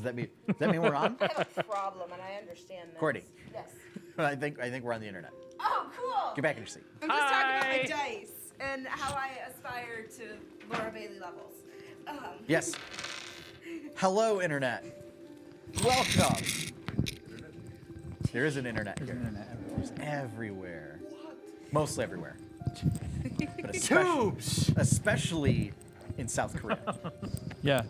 that mean we're on? I have a problem, and I understand this. Courtney. Yes. I think we're on the internet. Oh, cool. Get back in your seat. I'm just talking about my dice and how I aspire to Laura Bailey levels. Yes. Hello, internet. Welcome. There is an internet here. There's everywhere. Mostly everywhere. But especially in South Korea. Yeah.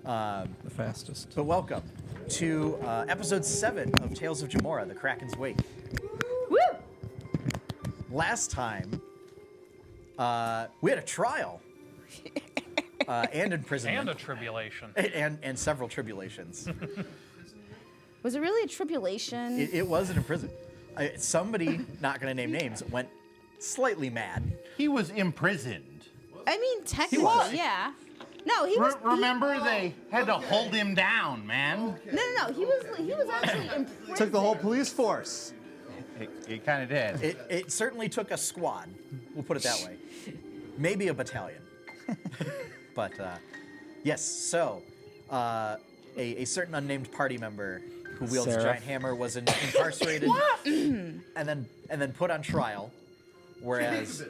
The fastest. But welcome to episode 7 of Tales of Jemmora, the Kraken's Wake. Woo! Last time, we had a trial. And imprisonment. And a tribulation. And several tribulations. Was it really a tribulation? It was an imprisonment. Somebody, not going to name names, went slightly mad. He was imprisoned. I mean, technically, yeah. No, he was. Remember, they had to hold him down, man. No. He was actually imprisoned. Took the whole police force. It kind of did. It certainly took a squad. We'll put it that way. Maybe a battalion. But yes, so a certain unnamed party member who wields a giant hammer was incarcerated and then put on trial, whereas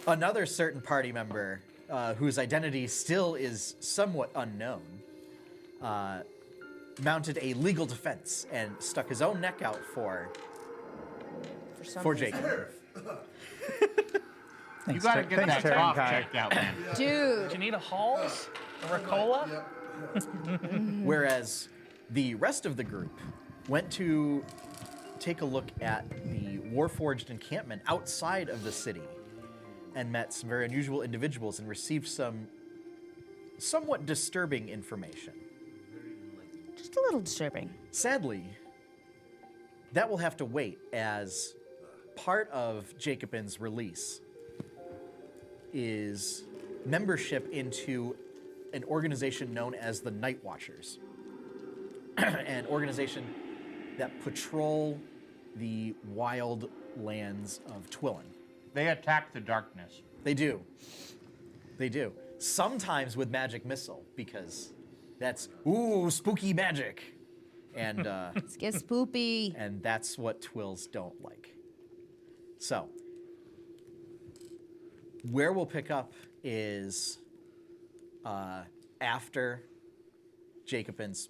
another certain party member whose identity still is somewhat unknown mounted a legal defense and stuck his own neck out for Jacob. You gotta get that cough checked out, man. Dude. Do you need a Halls or a cola? Whereas the rest of the group went to take a look at the Warforged encampment outside of the city and met some very unusual individuals and received some somewhat disturbing information. Just a little disturbing. Sadly, that will have to wait as part of Jacobin's release is membership into an organization known as the Night Watchers, an organization that patrol the wild lands of Twillin. They attack the darkness. They do. They do. Sometimes with magic missile, because that's, ooh, spooky magic. And Let's get spoopy. and that's what Twills don't like. So, where we'll pick up is after Jacobin's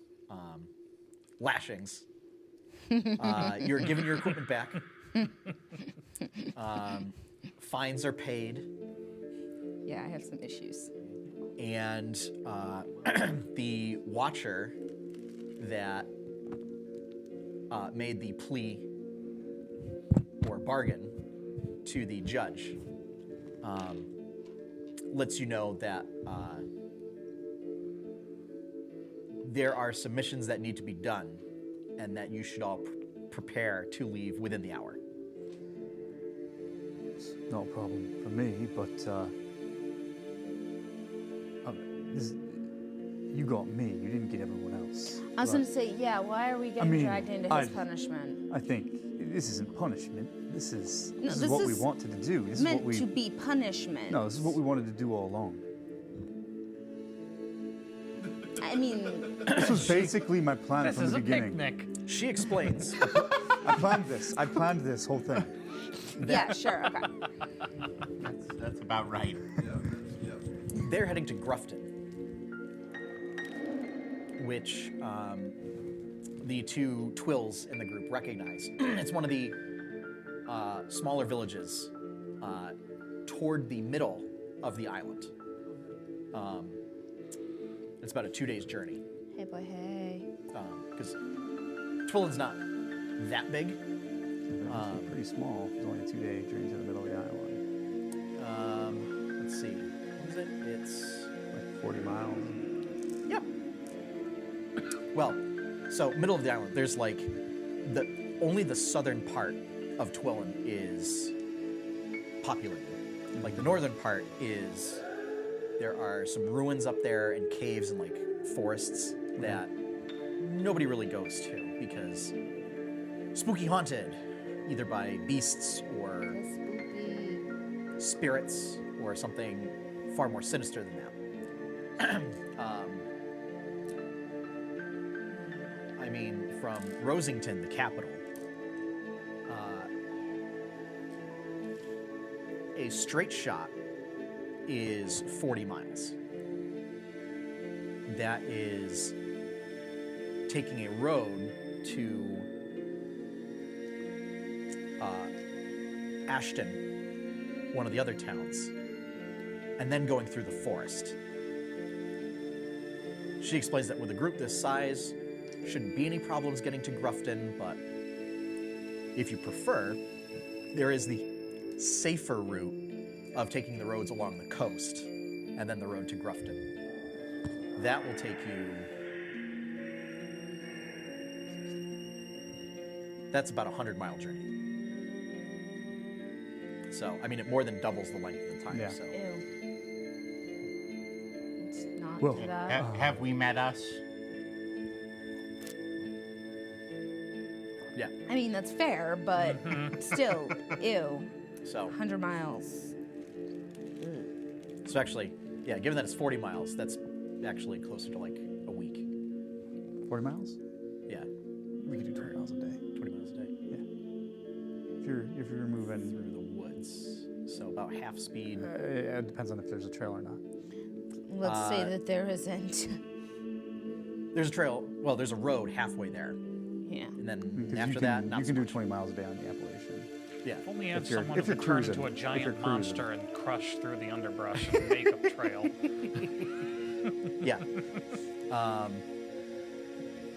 lashings. You're given your equipment back. Fines are paid. Yeah, I have some issues. And the watcher that made the plea or bargain to the judge lets you know that there are some missions that need to be done and that you should all prepare to leave within the hour. It's not a problem for me, but you got me. You didn't get everyone else. I was going to say, yeah, why are we getting dragged into his I punishment? I think this isn't punishment. This is this what we is wanted to do. This meant is what we, to be punishment. No, this is what we wanted to do all along. I mean, This was basically my plan This from is the a beginning. picnic. She explains I planned this whole thing. yeah, sure, okay. That's about right. they're heading to Grufton, which the two Twills in the group recognize. It's one of the smaller villages toward the middle of the island. It's about a 2-day journey. Hey, boy, hey. Because Twillin's not that big. It's pretty small. It's only a 2-day journey to the middle of the island. Let's see. What is it? It's Like 40 miles. yeah. Well, so middle of the island. There's like only the southern part of Twillin is populated. Like the northern part is. There are some ruins up there and caves and like forests that nobody really goes to because spooky haunted, either by beasts or Spooky. spirits or something far more sinister than that. I mean, from Rosington, the capital, a straight shot is 40 miles. That is taking a road to Ashton, one of the other towns, and then going through the forest. She explains that with a group this size, shouldn't be any problems getting to Grufton, but if you prefer, there is the safer route of taking the roads along the coast and then the road to Grufton. That will take you... That's about a 100-mile journey. So, I mean, it more than doubles the length of the time. Yeah. So. Ew. Let's not Well, do that. Have we met us? Yeah. I mean, that's fair, but still, ew. So, 100 miles. so actually, yeah, given that it's 40 miles, that's actually closer to like a week. 40 miles? Yeah, We could do 20 miles a day. 20 miles a day If you're moving, through the woods. So about half speed. it depends on if there's a trail or not. Let's say that there isn't. There's a trail, well, there's a road halfway there. Yeah. And then 'Cause after you that, can, not you so can do much. 20 miles a day on the Appalachian. Yeah. If only had If you're- someone if who you're could turn cruising. into a If you're giant cruising. monster and crush through the underbrush and make a trail. Yeah.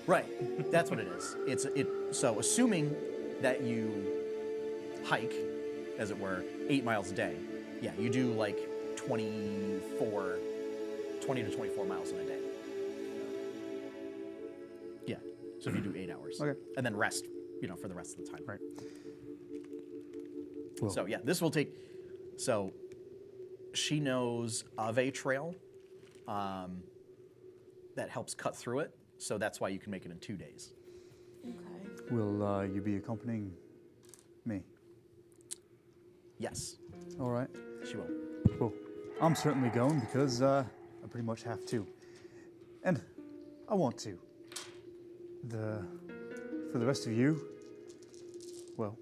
Right. That's what it is. So assuming that you hike, as it were, 8 miles a day, yeah, you do like 20 to 24 miles in a day. Yeah. So if you do 8 hours. Okay. And then rest, for the rest of the time. Right. Well, So yeah, this will take. So she knows of a trail that helps cut through it. So that's why you can make it in 2 days. Okay. will you be accompanying me? Yes, All right. she will. Well, I'm certainly going because I pretty much have to. And I want to. For the rest of you, well,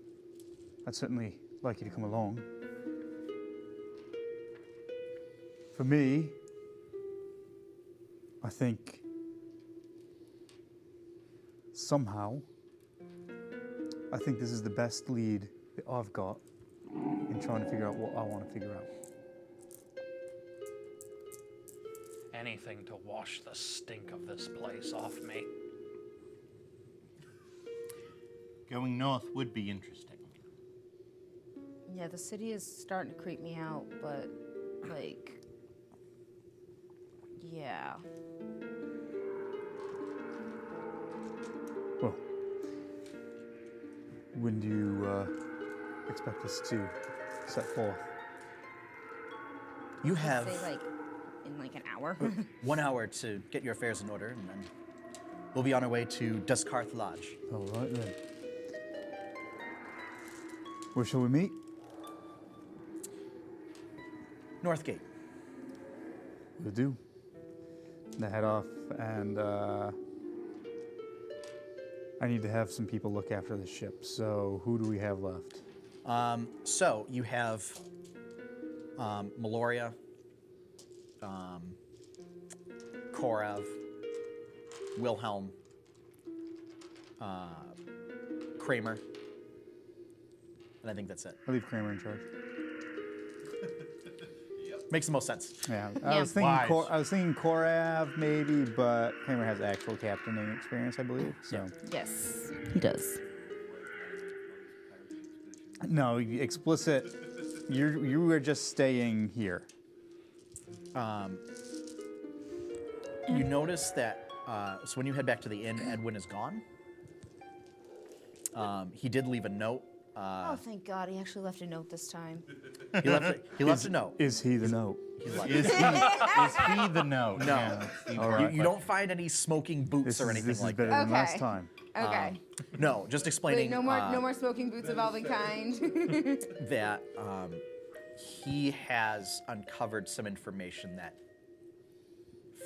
I'd certainly like you to come along. For me, I think somehow, I think this is the best lead that I've got in trying to figure out what I want to figure out. Anything to wash the stink of this place off me. Going north would be interesting. Yeah, the city is starting to creep me out, but like, yeah. Well, when do you expect us to set forth? You have Say like in like an hour. 1 hour to get your affairs in order, and then we'll be on our way to Duskarth Lodge. All right then. Where shall we meet? Northgate. We'll do. Now head off, and I need to have some people look after the ship. So who do we have left? So you have Meloria, Korav, Wilhelm, Kramer, and I think that's it. I'll leave Kramer in charge. Makes the most sense. Yeah, Yeah. I was thinking. Wise. I was thinking Korav maybe, but Kramer has actual captaining experience, I believe. So Yes, he does. no, explicit. You were just staying here. You notice that, so when you head back to the inn, Edwin is gone. He did leave a note. Oh, thank God, he actually left a note this time. He left a note. Is he the note? He left- Is he the note? No. Yeah, it's All right. You don't find any smoking boots or anything this like is better that. than last Okay. time. Okay. No, just Wait, explaining no more smoking boots of elven kind. that he has uncovered some information that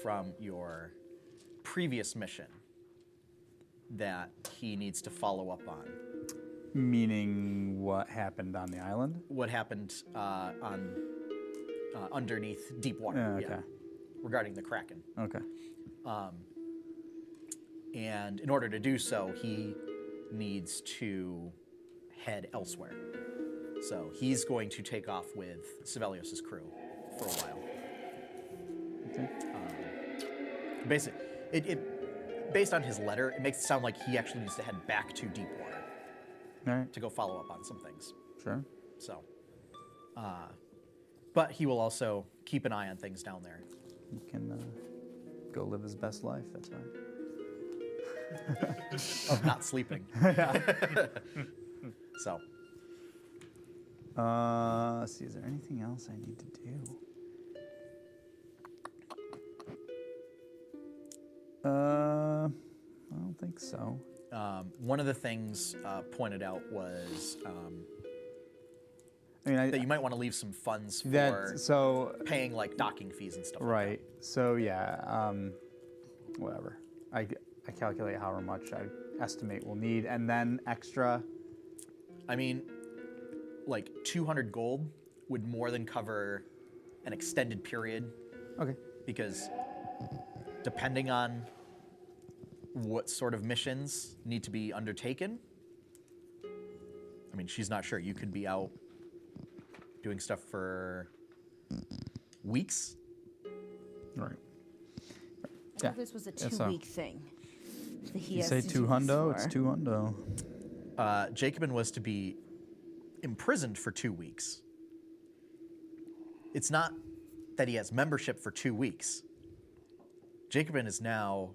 from your previous mission that he needs to follow up on. Meaning what happened on the island? What happened on underneath deep water? Yeah, okay. Regarding the Kraken. Okay. And in order to do so, he needs to head elsewhere. So he's going to take off with Sevelios' crew for a while. Okay. Based on his letter, it makes it sound like he actually needs to head back to deep water All right. to go follow up on some things. Sure. So, but he will also keep an eye on things down there. He can go live his best life. That's fine. Of not sleeping. So. Let's see. Is there anything else I need to do? I don't think so. One of the things pointed out was I mean, that you might want to leave some funds for that so paying like docking fees and stuff right. So yeah, whatever. I calculate however much I estimate we'll need, and then extra. I mean, like 200 gold would more than cover an extended period Okay. because depending on what sort of missions need to be undertaken, I mean, she's not sure. You could be out doing stuff for weeks. Right. I Yeah. thought this was a Yes, so. 2-week thing. That he You has say to do two this hundo? It's for. 2 hundo. Jacobin was to be imprisoned for 2 weeks. It's not that he has membership for 2 weeks. Jacobin is now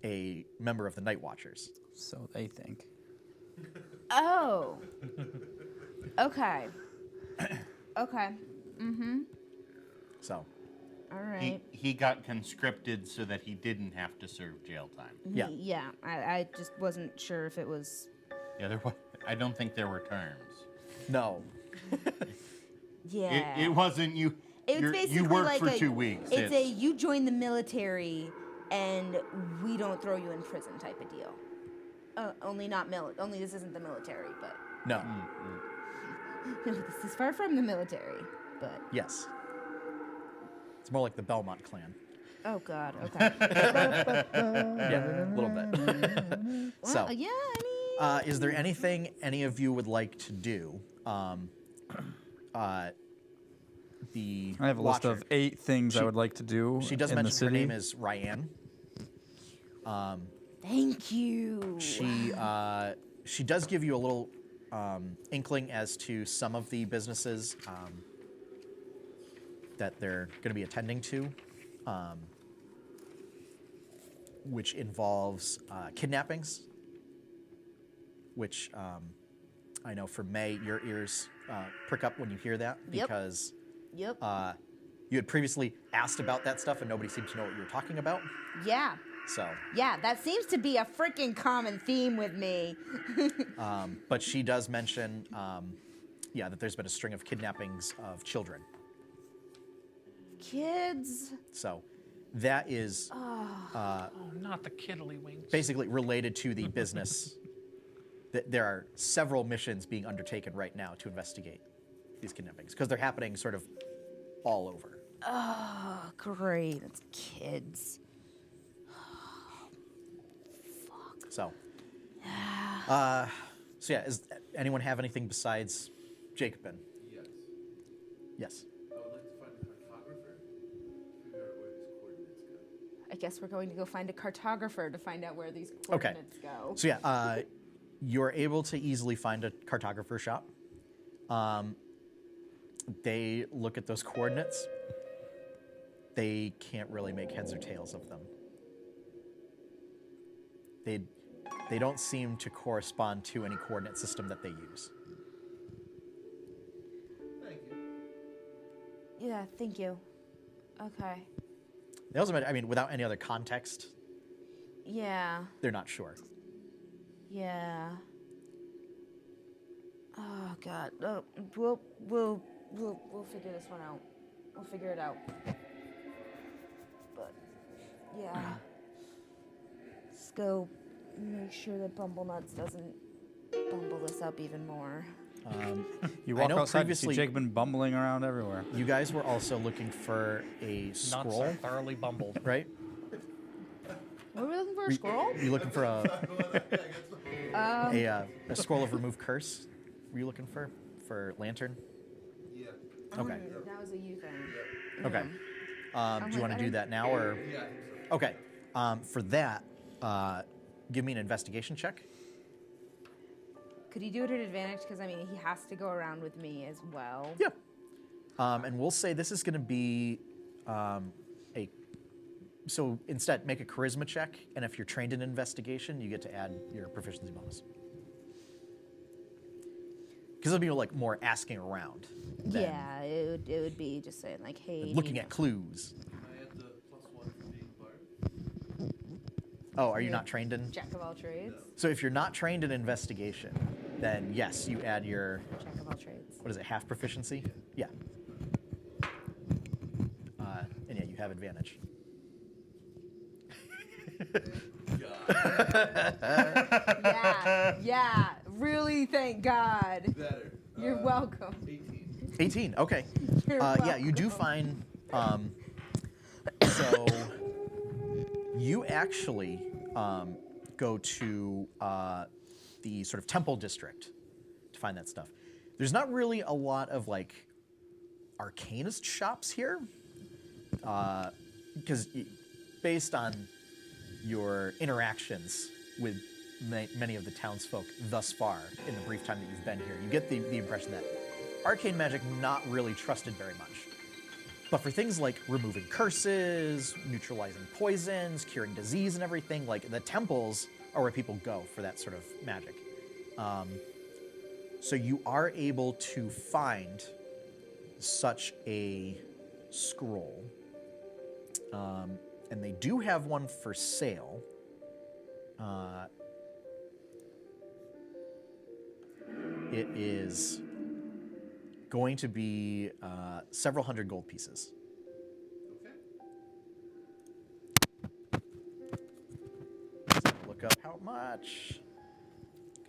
a member of the Night Watchers. So they think. Oh. Okay. Okay. So, All right. He got conscripted so that he didn't have to serve jail time. yeah. Yeah. I just wasn't sure if it was. Yeah, I don't think there were terms. No. Yeah. It wasn't you. It's basically you worked like for a, 2 weeks. It's a you join the military and we don't throw you in prison type of deal. Only not only this isn't the military, but No. this is far from the military. But Yes. It's more like the Belmont clan. oh god, okay. Yeah, a little bit. So, Well, yeah, I mean, is there anything any of you would like to do? The I have a list Watcher, of 8 things I would like to do. She does in the mention city. her name is Ryan. thank you. She does give you a little inkling as to some of the businesses that they're going to be attending to, which involves kidnappings, which I know for May, your ears prick up when you hear that Yep. because Yep. you had previously asked about that stuff and nobody seemed to know what you were talking about. Yeah. So, Yeah, that seems to be a freaking common theme with me. but she does mention, that there's been a string of kidnappings of children. Kids. So that is Oh, not the kiddlywinks. basically related to the business. There are several missions being undertaken right now to investigate these kidnappings because they're happening sort of all over. Oh, great. It's kids. So, does anyone have anything besides Jacobin? Yes. Yes. I would like to find a cartographer, figure out where these coordinates go. I guess we're going to go find a cartographer to find out where these coordinates go. So you're able to easily find a cartographer shop. They look at those coordinates. They can't really make heads or tails of them. They don't seem to correspond to any coordinate system that they use. Thank you. Yeah, thank you. Okay. They also, without any other context, Yeah. they're not sure. Yeah. Oh God. Oh, we'll figure this one out. We'll figure it out. But yeah. Let's go make sure that Bumblenuts doesn't bumble this up even more. You I walk know outside, you see previously- Jigman bumbling around everywhere. You guys were also looking for a Nuts scroll, are thoroughly bumbled. right? Were we looking for a scroll? You looking for a scroll of remove curse? Were you looking for lantern? Yeah. Okay. That was a you thing. Okay. Do you want to do that now or? Yeah, I think so. Okay. For that, give me an investigation check. Could he do it at advantage? Because I mean, he has to go around with me as well. Yeah. And we'll say this is going to be so instead make a charisma check, and if you're trained in investigation, you get to add your proficiency bonus. Because it'll be like more asking around. Than Yeah, it would be just saying like, hey. looking at clues. Can I add the +1 for being bard? Oh, are you not trained in? Jack of all trades. So if you're not trained in investigation, then yes, you add your, Jack of all trades. what is it, half proficiency? Yeah. And yeah, you have advantage. Yeah, really, thank God. Better. You're welcome. 18. 18, okay. You're Yeah, you do find, so you actually go to the sort of temple district to find that stuff. There's not really a lot of like arcanist shops here, because based on your interactions with many of the townsfolk thus far in the brief time that you've been here, you get the impression that arcane magic not really trusted very much. But for things like removing curses, neutralizing poisons, curing disease and everything, like the temples are where people go for that sort of magic. So you are able to find such a scroll. And they do have one for sale. It is going to be several hundred gold pieces. Okay. Let's look up how much.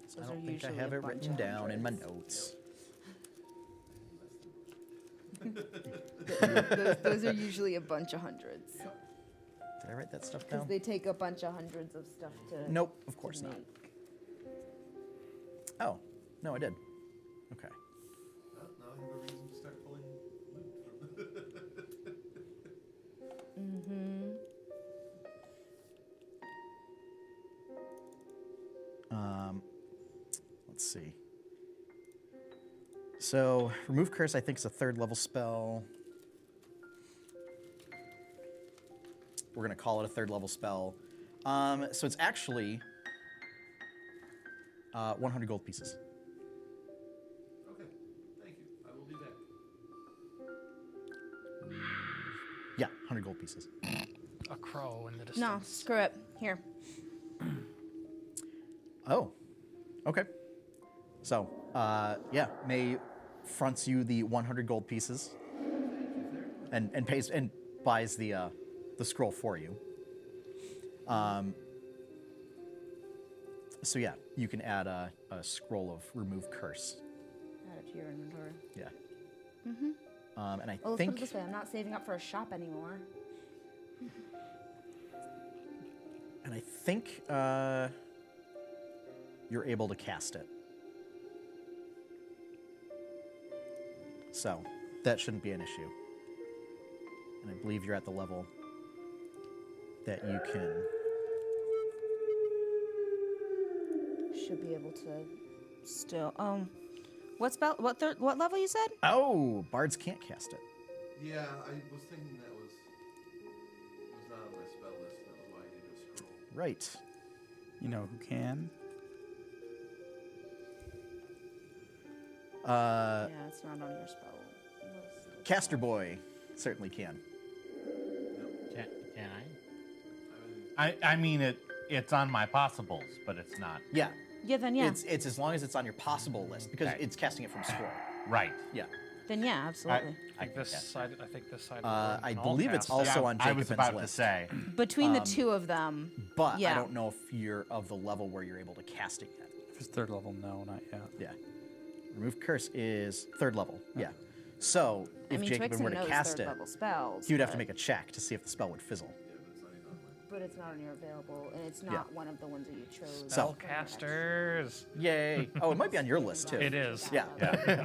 'Cause I Those are don't think I usually have a it bunch written of down in my hundreds. notes. Those are usually a bunch of hundreds. Did I write that stuff Because down? they take a bunch of hundreds of stuff to. Nope, of course not. make. Oh, no, I did. Okay. Well, now I have a reason to start pulling loot from. Let's see. So, remove curse, I think, is a 3rd level spell. We're going to call it a 3rd level spell. So it's actually 100 gold pieces. Okay. Thank you. I will be back. Yeah, 100 gold pieces. A crow in the distance. No, screw it. Here. Oh, okay. So, yeah, May fronts you the 100 gold pieces and pays and buys the scroll for you. So yeah, you can add a scroll of remove curse. Add it to your inventory. Yeah. And I Well, let's put think it this way. I'm not saving up for a shop anymore. you're able to cast it. So that shouldn't be an issue. And I believe you're at the level that you can. Should be able to still. What spell? What level you said? Oh, bards can't cast it. Yeah, I was thinking that was not on my spell list. That was why I did a scroll. Right. You know who can? Yeah, it's not on your spell list. Caster Boy certainly can. Can I mean, it's on my possibles, but it's not. Yeah. Yeah, then yeah. It's as long as it's on your possible list because Okay. it's casting it from scroll. Right. Yeah. Then yeah, absolutely. I think this side. I think this side. I believe it's also on I was Jacobin's about list. to say. Between the two of them. But I Yeah. don't know if you're of the level where you're able to cast it yet. If it's third level, no, not yet. Yeah. Remove curse is third level. Yeah. So if I mean, Jacobin Twixen were to knows cast third it, level spells. he would have to but- make a check to see if the spell would fizzle. But it's not on your available, and it's not one of the ones that you chose. So- Spellcasters. Yay! Oh, it might be on your list too. It is. Yeah.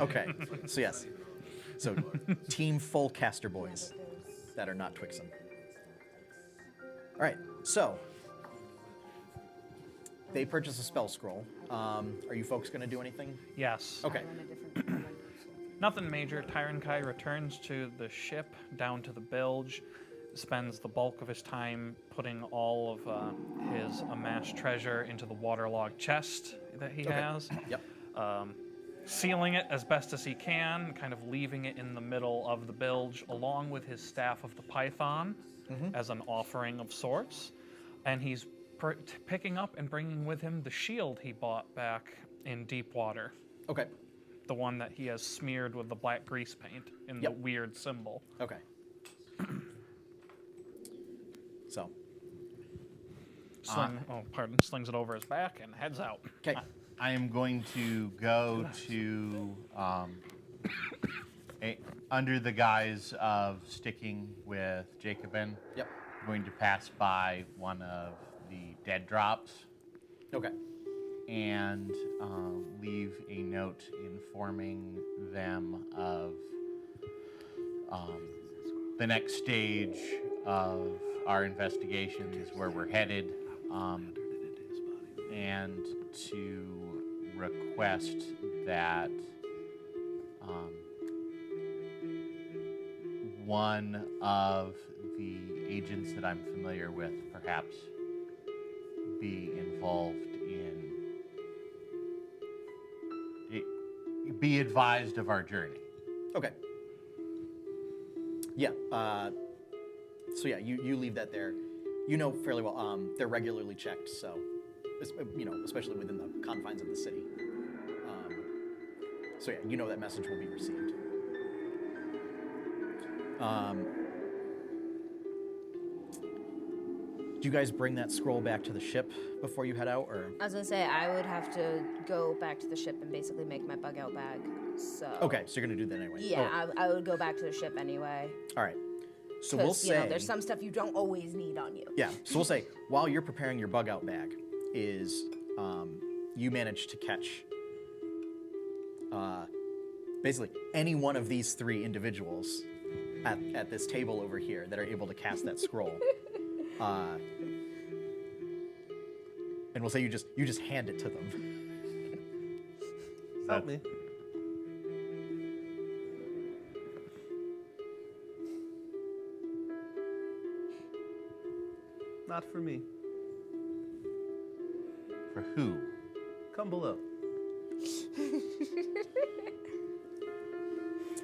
Okay. So yes. So team full caster boys that are not Twixen. All right. So they purchase a spell scroll. Are you folks going to do anything? Yes. Okay. Nothing major. Tyron Kai returns to the ship down to the bilge, spends the bulk of his time putting all of his amassed treasure into the waterlogged chest that he has, Yep. sealing it as best as he can, kind of leaving it in the middle of the bilge along with his staff of the python as an offering of sorts. And he's picking up and bringing with him the shield he bought back in deep water. Okay. The one that he has smeared with the black grease paint in the Yep. weird symbol. Okay. So. Slings it over his back and heads out. Okay. I am going to go to, under the guise of sticking with Jacobin, Yep. I'm going to pass by one of the dead drops Okay. and leave a note informing them of the next stage of our investigations, where we're headed, and to request that one of the agents that I'm familiar with perhaps be involved in, be advised of our journey. Okay. Yeah. So yeah, you leave that there. You know fairly well. They're regularly checked, so especially within the confines of the city. So yeah, you know that message will be received. Do you guys bring that scroll back to the ship before you head out, or? I was gonna say I would have to go back to the ship and basically make my bug out bag. So. Okay, so you're gonna do that anyway. Yeah, I would go back to the ship anyway. All right. So we'll say there's some stuff you don't always need on you. Yeah. So we'll say while you're preparing your bug out bag, is you manage to catch basically any one of these three individuals at this table over here that are able to cast that scroll. And we'll say you just hand it to them. Help me. Not for me. For who? Come below.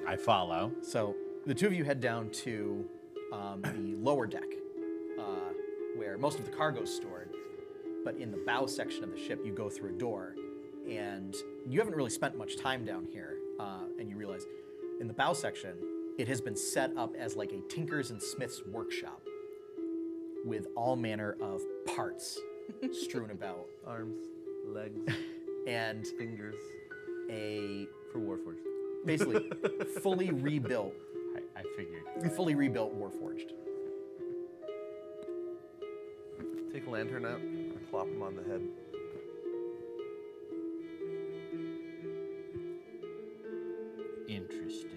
I follow. So the two of you head down to the lower deck, where most of the cargo is stored. But in the bow section of the ship, you go through a door, and you haven't really spent much time down here. And you realize, in the bow section, it has been set up as like a tinker's and smith's workshop, with all manner of parts strewn about, Arms, legs, and fingers a for Warforged. basically fully rebuilt I figured. Warforged. Take a lantern out and plop him on the head. Interesting.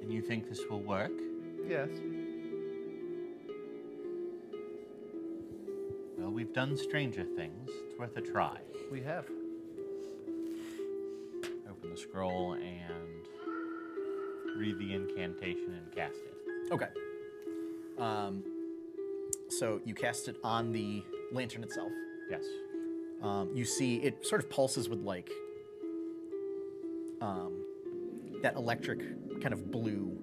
And you think this will work? Yes. Well, we've done stranger things. It's worth a try. We have. Open the scroll and read the incantation and cast it. Okay. So you cast it on the lantern itself. Yes. You see it sort of pulses with like that electric kind of blue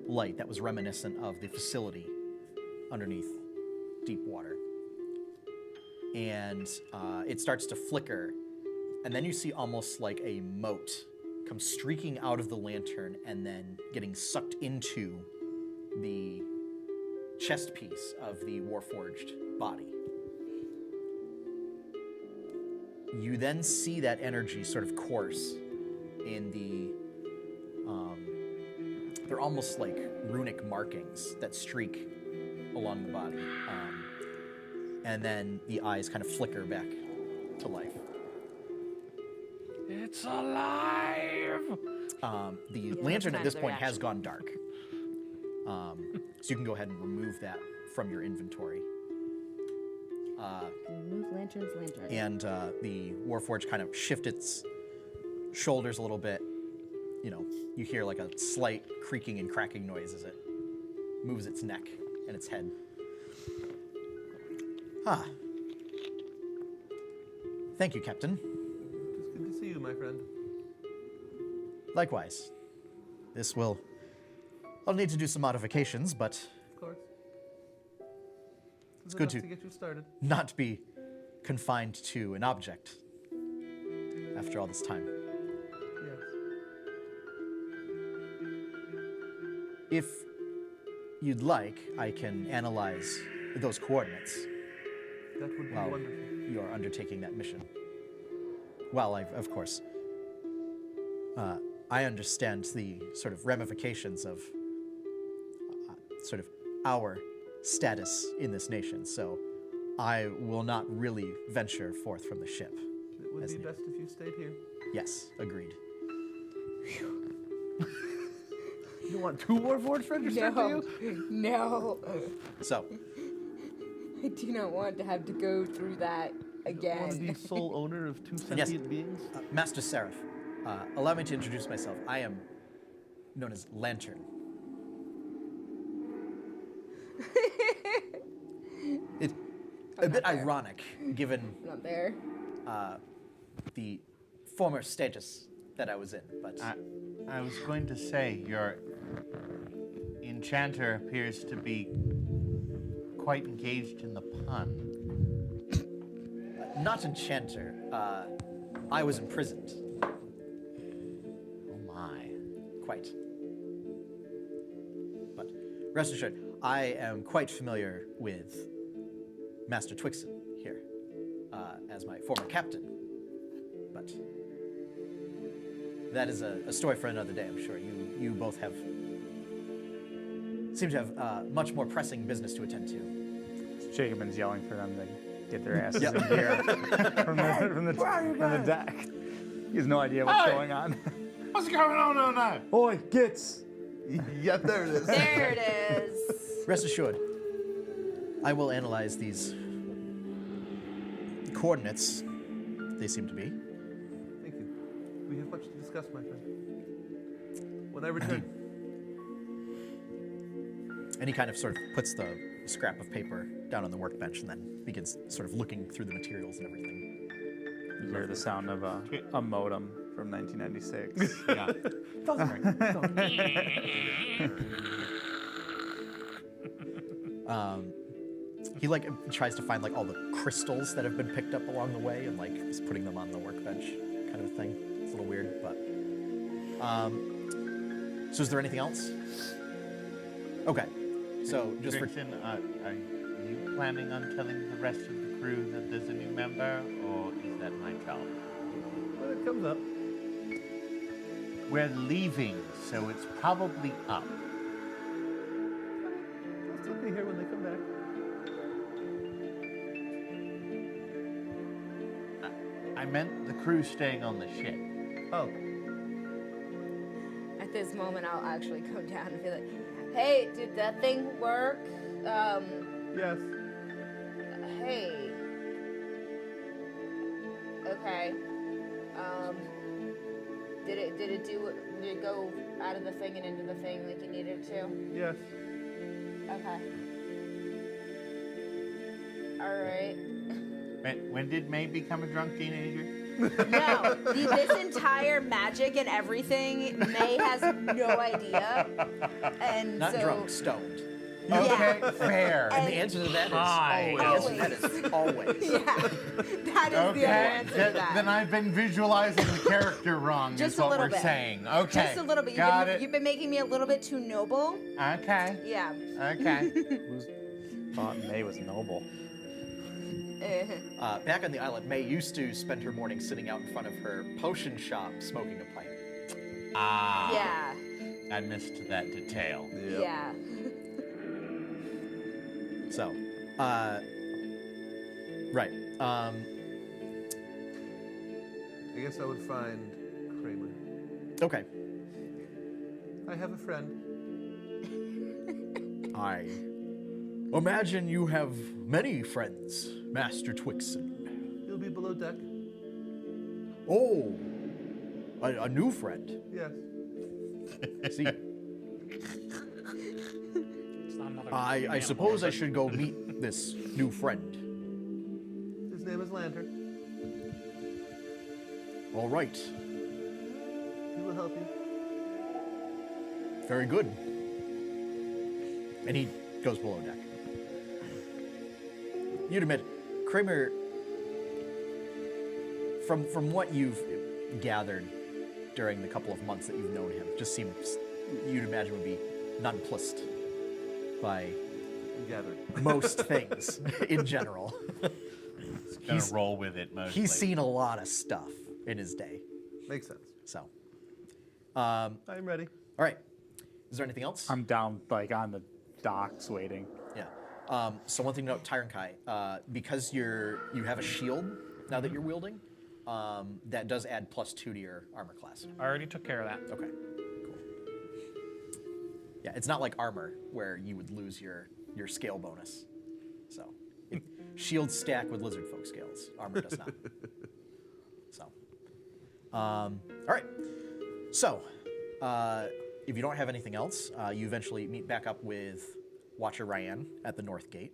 light that was reminiscent of the facility underneath deep water. And it starts to flicker, and then you see almost like a moat come streaking out of the lantern and then getting sucked into the chest piece of the Warforged body. You then see that energy sort of course in the, they're almost like runic markings that streak along the body. And then the eyes kind of flicker back to life. It's alive! The that's lantern kind at of this the point has reaction. gone dark. So you can go ahead and remove that from your inventory. Remove lanterns, lanterns. And the Warforged kind of shift its shoulders a little bit. You know, you hear like a slight creaking and cracking noise as it moves its neck and its head. Ah. Thank you, Captain. It's good to see you, my friend. Likewise. This will... I'll need to do some modifications, but Of course. It's good enough to- get you started. not be confined to an object after all this time. Yes. If you'd like, I can analyze those coordinates That would be while wonderful. you're undertaking that mission. Well, of course, I understand the sort of ramifications of sort of our status in this nation, so I will not really venture forth from the ship. It would as be needed. best if you stayed here. Yes, agreed. You want 2 Warforged registered to you? No. So, I do not want to have to go through that Want to again. be sole owner of 2 Yes. sentient beings? Master Seraph, allow me to introduce myself. I am known as Lantern. It's a bit ironic, given Not there. the former status that I was in, but I was going to say, your enchanter appears to be quite engaged in the pun. not enchanter. I was imprisoned, Oh my. quite. But rest assured, I am quite familiar with Master Twixen here, as my former captain. But that is a story for another day, I'm sure. You both seem to have much more pressing business to attend to. Jacobin's yelling for them to get their asses Yep. in gear from the deck. He has no idea what's Hey! going on. What's going on now? Oi, gits! Yep, there it is. There it is. Rest assured, I will analyze these coordinates. They seem to be. Thank you. We have much to discuss, my friend. When I return. And he kind of sort of puts the scrap of paper down on the workbench and then begins sort of looking through the materials and everything. You hear the sound of a modem from 1996. Yeah. He like tries to find like all the crystals that have been picked up along the way and like is putting them on the workbench, kind of thing. It's a little weird, but so is there anything else? Okay, so just for Kraken, are you planning on telling the rest of the crew that there's a new member, or is that my job? When it comes up. We're leaving, so it's probably up. I'll still be here when they come back. I meant the crew staying on the ship. Oh, At this moment, I'll actually go down and be like, "Hey, did that thing work? yes. Hey. Okay. Did it go out of the thing and into the thing like you needed it to? Yes. Okay. All right. When did May become a drunk teenager? No, this entire magic and everything, May has no idea, and not so drunk, stoned. Okay, fair. And the answer to that is Hi. always. The answer to that is always. Yeah, that is the Okay, answer to that. then I've been visualizing the character wrong, Just is a what little we're bit. saying. Okay. Just a little bit. Got it. You've been making me a little bit too noble. Okay. Yeah. Okay. Who's thought May was noble? Back on the island, May used to spend her morning sitting out in front of her potion shop smoking a pipe. Ah. Yeah. I missed that detail. Yeah. So, right. I guess I would find Kramer. Okay. I have a friend. I imagine you have many friends, Master Twixen. He'll be below deck. Oh, a new friend. Yes. See, It's not another I animal, suppose I is it? should go meet this new friend. His name is Lantern. All right. He will help you. Very good. And he goes below deck. You'd admit, Kramer, from what you've gathered during the couple of months that you've known him, just seems, you'd imagine, would be nonplussed by I'm gathering. most things in general. Gonna roll with it mostly. He's seen a lot of stuff in his day. Makes sense. So, I'm ready. all right. Is there anything else? I'm down, like, on the docks waiting. Yeah. So one thing to note, Tyron Kai, because you have a shield now that you're wielding, that does add +2 to your armor class. I already took care of that. Okay. Cool. Yeah, it's not like armor where you would lose your scale bonus. So, shields stack with lizard folk scales. Armor does not. So, all right. So, if you don't have anything else, you eventually meet back up with Watcher Ryan at the North Gate.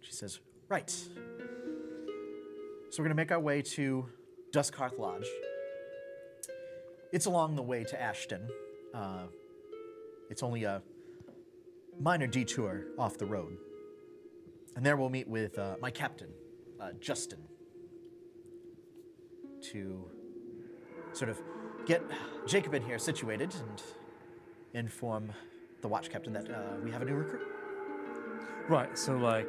She says, right. So we're going to make our way to Duskhearth Lodge. It's along the way to Ashton. It's only a minor detour off the road. And there we'll meet with my captain, Justin, to sort of get Jacob in here situated and inform the watch captain that we have a new recruit. Right, so, like,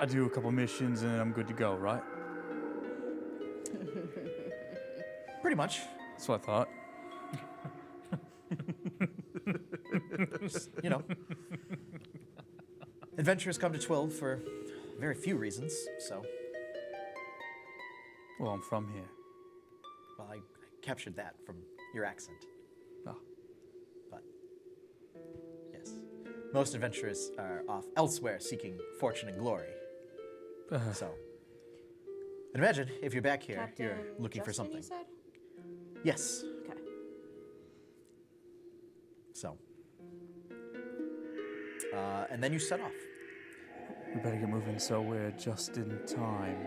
I do a couple missions and then I'm good to go, right? Pretty much. That's what I thought. You know. Adventurers come to Twill for very few reasons, so, Well, I'm from here. well, I captured that from your accent. Ah. But, yes. Most adventurers are off elsewhere seeking fortune and glory. So, and imagine if you're back here, you're looking for something. You said? Yes. Okay. So, and then you set off. We better get moving so we're just in time.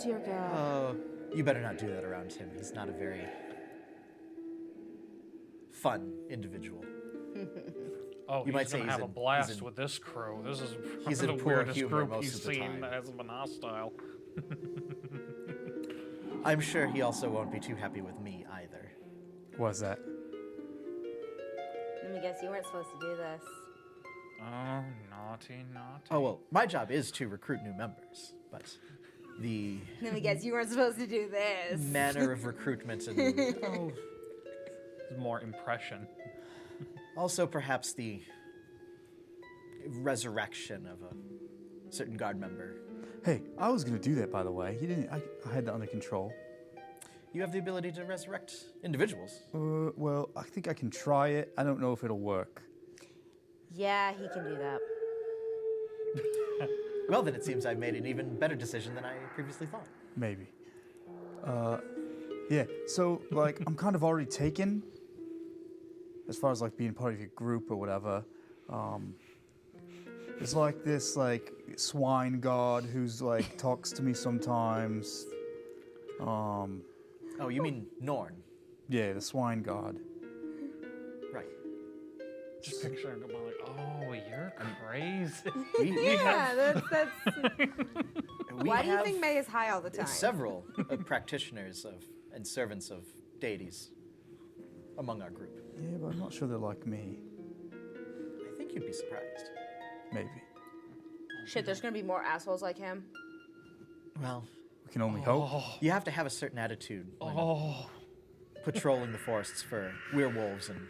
Dear God. You better not do that around him. He's not a very fun individual. Oh, You might he's say gonna he's have a in- blast he's in- with this crew. This is he's the in poor weirdest humor group most he's of the seen time. that has been hostile. I'm sure he also won't be too happy with me either. What's that? Let me guess, you weren't supposed to do this. Oh, naughty, naughty. Oh, well, my job is to recruit new members, but the Let me guess, you weren't supposed to do this. manner of recruitment and More impression. also perhaps the resurrection of a certain guard member. Hey, I was gonna do that, by the way. You didn't. I had that under control. You have the ability to resurrect individuals. Well, I think I can try it. I don't know if it'll work. Yeah, he can do that. Well, then it seems I've made an even better decision than I previously thought. Maybe. Yeah. So, like, I'm kind of already taken. As far as like being part of your group or whatever. There's like this like swine god who's like talks to me sometimes. Oh, you mean Norn? Yeah, the swine god. Right. Just picturing him like, oh, you're crazy. Yeah, that's. We Why do you have think May is high all the time? several practitioners and servants of deities among our group. Yeah, but I'm not sure they're like me. I think you'd be surprised. Maybe. Shit, there's gonna be more assholes like him. Well, We can only hope. you have to have a certain attitude when Oh, patrolling the forests for werewolves and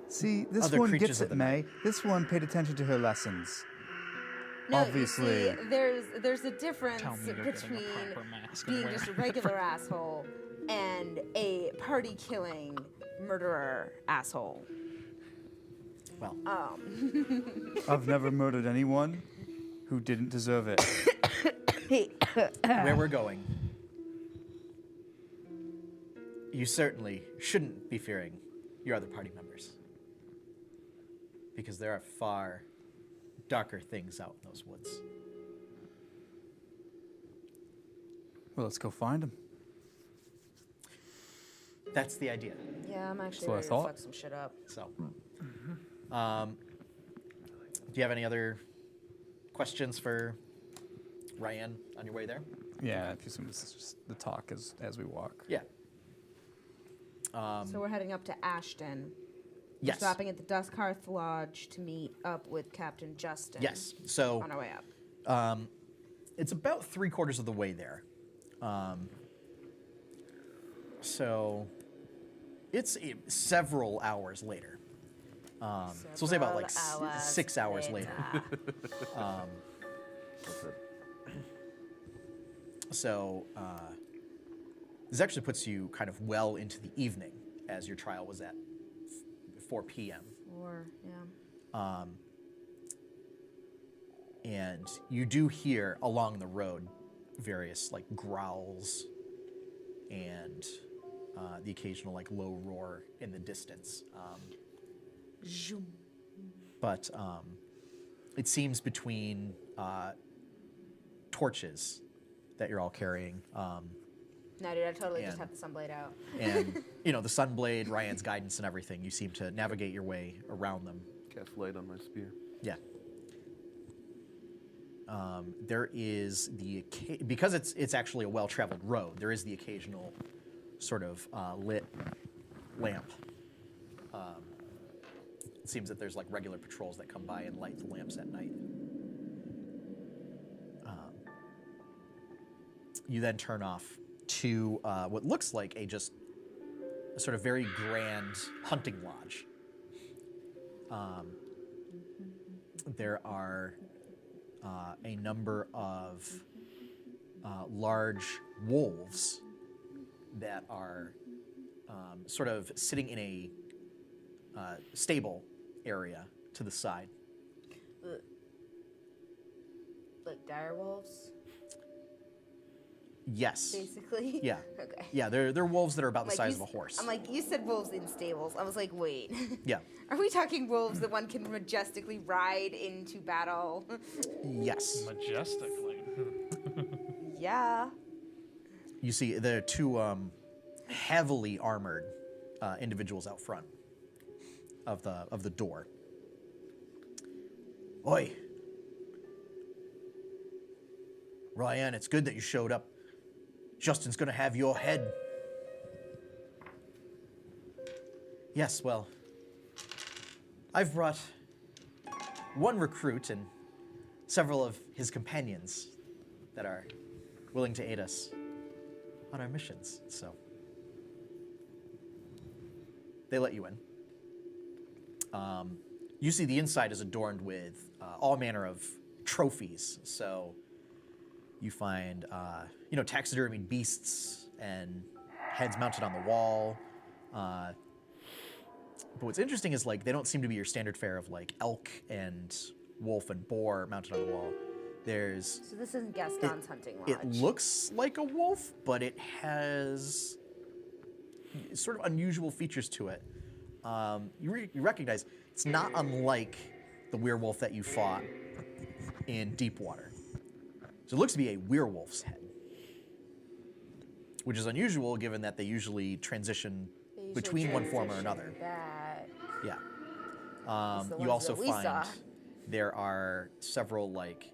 See, this Other one creatures gets of it, the May. This one paid attention to her lessons. No, Obviously. you see, there's a difference tell me you're getting between a proper mask and being wearing just a regular asshole and a party-killing murderer asshole. well, I've never murdered anyone who didn't deserve it. where we're going. You certainly shouldn't be fearing your other party members. Because there are far darker things out in those woods. Well, let's go find them. That's the idea. Yeah, I'm actually what I ready to thought. fuck some shit up. So, do you have any other questions for Ryan on your way there? Yeah, I presume this is just the talk as we walk. Yeah. So we're heading up to Ashton. Yes. Stopping at the Duskhearth Lodge to meet up with Captain Justin. Yes. So On our way up. it's about 3/4 of the way there. So it's several hours later. So we'll say about like Several hours 6 hours later. So this actually puts you kind of well into the evening, as your trial was at 4 p.m. Or, yeah. And you do hear along the road various like growls and the occasional like low roar in the distance. But it seems between torches that you're all carrying. No, dude, I totally just And- have the sunblade out. And you know the sunblade, Ryan's guidance, and everything. You seem to navigate your way around them. Cast light on my spear. Yeah. There is because it's actually a well-traveled road. There is the occasional sort of lit lamp. It seems that there's like regular patrols that come by and light the lamps at night. You then turn off to what looks like a sort of very grand hunting lodge. There are a number of large wolves that are sort of sitting in a stable area to the side. Like dire wolves, Yes. basically? Yeah. Okay. Yeah, they're wolves that are about the Like, size you of a s- horse. I'm like, you said wolves in stables. I was like, wait. Yeah. Are we talking wolves that one can majestically ride into battle? Yes. majestically. Yeah. You see the two heavily armored individuals out front of the door. Oi, Ryan, it's good that you showed up. Justin's gonna have your head. Yes, well, I've brought one recruit and several of his companions that are willing to aid us on our missions, so they let you in. You see the inside is adorned with all manner of trophies. So you find, taxidermied beasts and heads mounted on the wall. But what's interesting is like they don't seem to be your standard fare of like elk and wolf and boar mounted on the wall. There's So this isn't Gaston's hunting lodge. it looks like a wolf, but it has sort of unusual features to it. You recognize it's not unlike the werewolf that you fought in Deepwater. So it looks to be a werewolf's head, which is unusual given that they usually transition They usually between one form or transition another. back. Yeah. It's the You ones also that we find saw. there are several like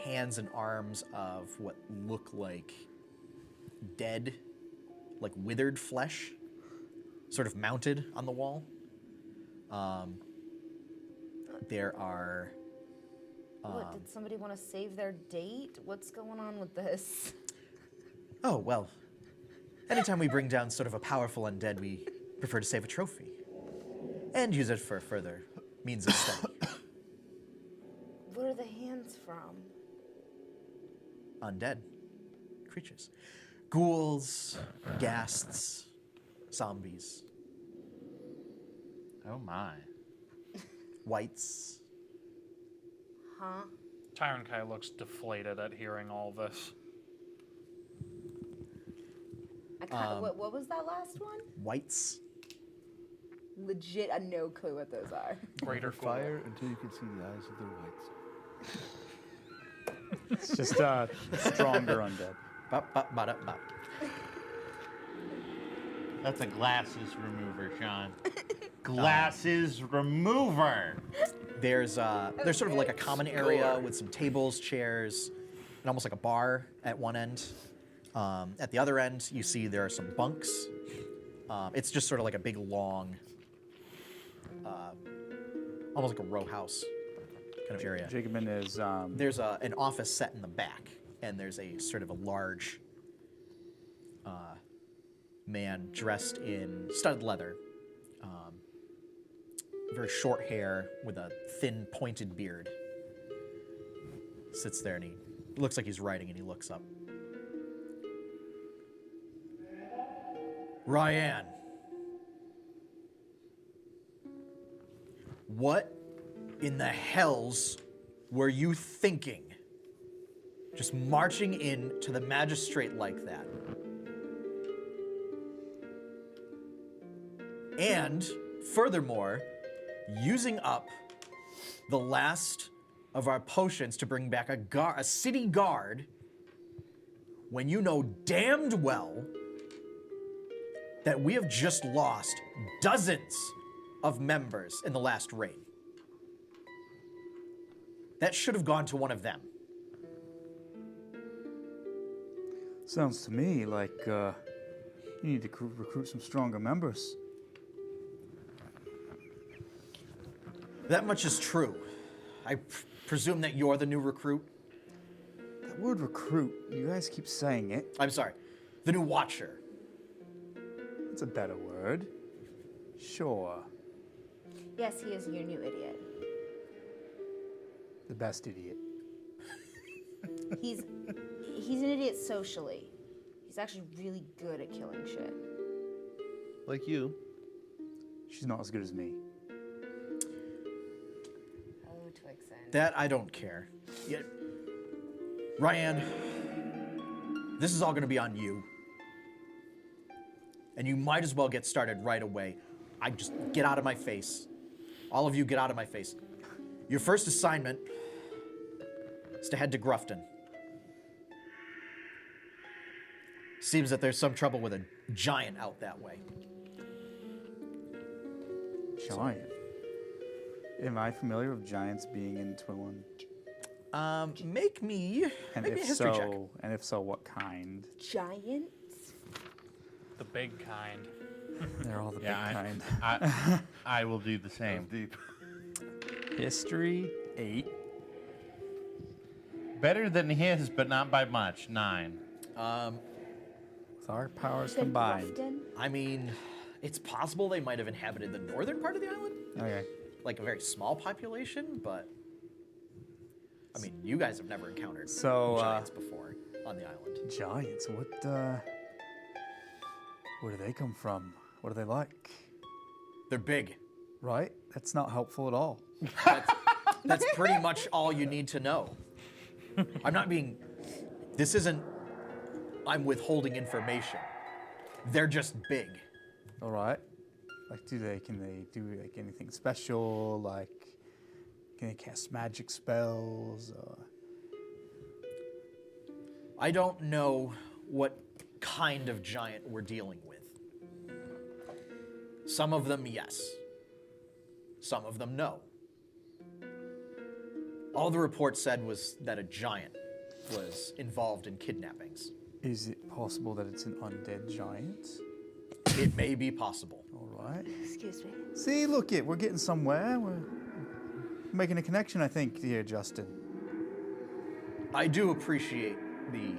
hands and arms of what look like dead, like withered flesh, sort of mounted on the wall. There are. What, did somebody want to save their date? What's going on with this? Oh, well. Anytime we bring down sort of a powerful undead, we prefer to save a trophy and use it for further means of study. What are the hands from? Undead creatures. Ghouls, ghasts, zombies, Oh my. whites. Huh? Tyron Kai looks deflated at hearing all this. I kind of, what was that last one? Whites. Legit, no clue what those are. Greater Fire until you can see the eyes of their whites. It's just stronger undead. Bop, bop, bada, bop. That's a glasses remover, Sean. Glasses remover. There's sort of like a common area with some tables, chairs, and almost like a bar at one end. At the other end, you see there are some bunks. It's just sort of like a big, long, almost like a row house kind of area. Jacobin is There's an office set in the back, and there's a sort of a large man dressed in studded leather, very short hair with a thin, pointed beard. Sits there, and he looks like he's writing, and he looks up. Ryan, what in the hells were you thinking? Just marching in to the magistrate like that. And furthermore, using up the last of our potions to bring back a city guard when you know damned well that we have just lost dozens of members in the last raid. That should have gone to one of them. sounds to me like you need to recruit some stronger members. That much is true. I presume that you're the new recruit? That word recruit, you guys keep saying it. I'm sorry, the new watcher. It's a better word. Sure. Yes, he is your new idiot. The best idiot. He's an idiot socially. He's actually really good at killing shit. Like you. She's not as good as me. Oh, Twixen. That I don't care. Yet, Ryan, this is all going to be on you. And you might as well get started right away. I just get out of my face. All of you get out of my face. Your first assignment is to head to Grufton. Seems that there's some trouble with a giant out that way. Giant. Am I familiar with giants being in Twillin? Make me And a if history check. so, and if so, what kind? Giants? The big kind. They're all the Yeah, big kind. I will do the same. Deep. History 8. Better than his, but not by much. 9. With our powers Said combined. Grufton? I mean, it's possible they might have inhabited the northern part of the island, Okay. like a very small population, but I mean, you guys have never encountered So, giants before on the island. Giants. Where do they come from? What are they like? They're big. Right? That's not helpful at all. That's pretty much all you need to know. This isn't, I'm withholding information. They're just big. All right. Like, can they do like anything special? Like, can they cast magic spells? I don't know what kind of giant we're dealing with. Some of them, yes. Some of them, no. All the report said was that a giant was involved in kidnappings. Is it possible that it's an undead giant? It may be possible. All right. Excuse me. See, look it, we're getting somewhere. We're making a connection, I think, here, Justin. I do appreciate the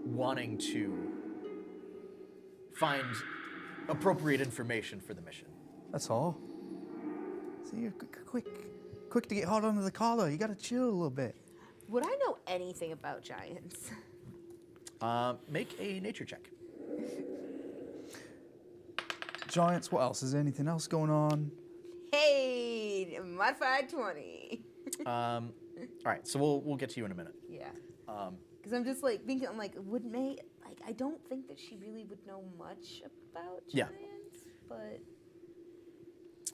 wanting to find appropriate information for the mission. That's all. See, you're quick to get hot under the collar. You gotta chill a little bit. Would I know anything about giants? Make a nature check. Giants, what else? Is there anything else going on? Hey, modified 20. All right, so we'll get to you in a minute. Yeah. Because I'm just like thinking, I'm like, would May, like, I don't think that she really would know much about Yeah. giants, but.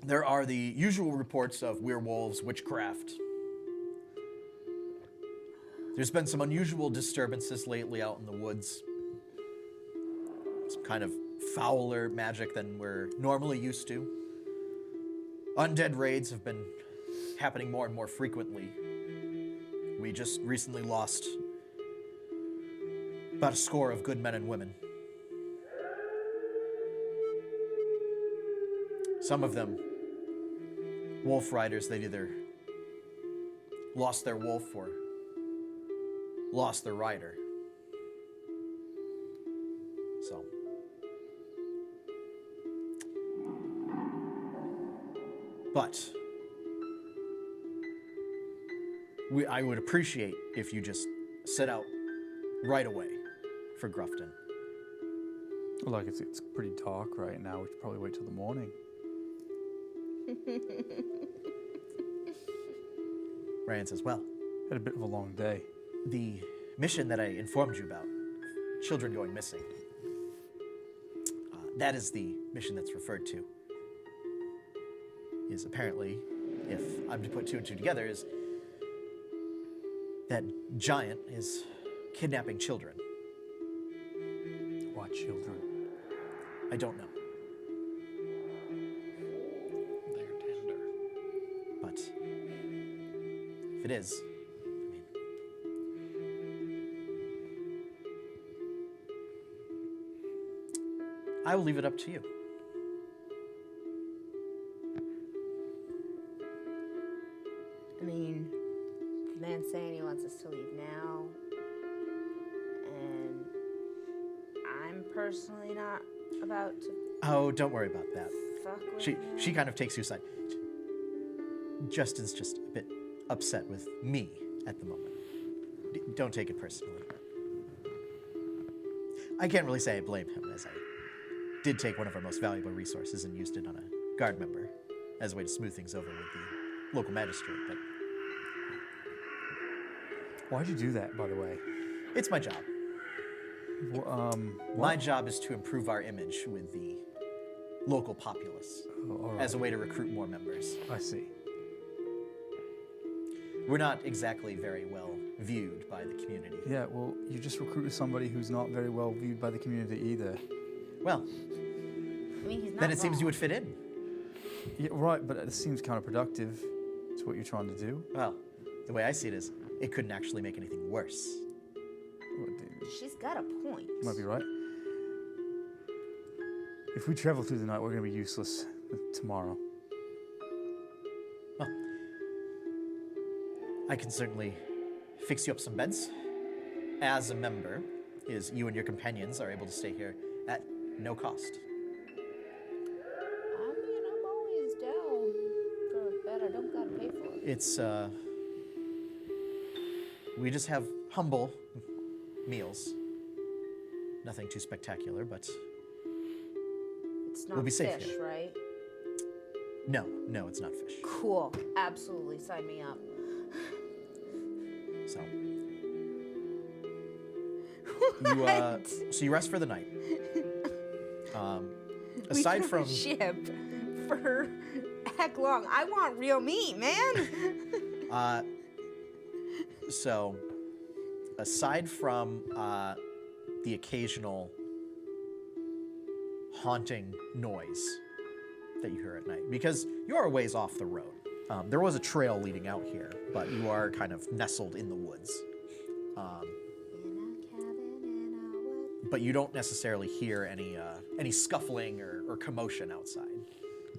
There are the usual reports of werewolves, witchcraft. There's been some unusual disturbances lately out in the woods. Some kind of fouler magic than we're normally used to. Undead raids have been happening more and more frequently. We just recently lost about a score of good men and women. Some of them, wolf riders, they'd either lost their wolf or lost their rider. So. But I would appreciate if you just set out right away for Grufton. Like, it's pretty dark right now. We should probably wait till the morning. Ryan says, well, Had a bit of a long day. the mission that I informed you about, children going missing, that is the mission that's referred to. Is apparently, if I'm to put two and two together, is that giant is kidnapping children. What children? I don't know, They're tender. but if it is, I will leave it up to you. I mean, the man's saying he wants us to leave now. And I'm personally not about to Oh, don't worry about that. fuck with She him. kind of takes you aside. Justin's just a bit upset with me at the moment. Don't take it personally. I can't really say I blame him, as I did take one of our most valuable resources and used it on a guard member as a way to smooth things over with the local magistrate, but Why'd you do that, by the way? it's my job. What? My job is to improve our image with the local populace Oh, all right. as a way to recruit more members. I see. We're not exactly very well viewed by the community. Yeah, well, you just recruited somebody who's not very well viewed by the community either. Well, I mean, he's not then it seems you wrong. would fit in. Yeah, right, but it seems counterproductive to what you're trying to do. Well, the way I see it is, it couldn't actually make anything worse. She's got a point. You might be right. If we travel through the night, we're going to be useless tomorrow. Well, I can certainly fix you up some beds. As a member, is you and your companions are able to stay here at no cost. I mean, I'm always down for a bed I don't gotta pay for. It's, we just have humble meals. Nothing too spectacular, but It's not We'll be safe fish, here. right? no, it's not fish. Cool. Absolutely. Sign me up. So, What? so you rest for the night. We Aside drove from a ship for heck long. I want real meat, man. So, aside from the occasional haunting noise that you hear at night, because you are a ways off the road. There was a trail leading out here, but you are kind of nestled in the woods. But you don't necessarily hear any scuffling or commotion outside.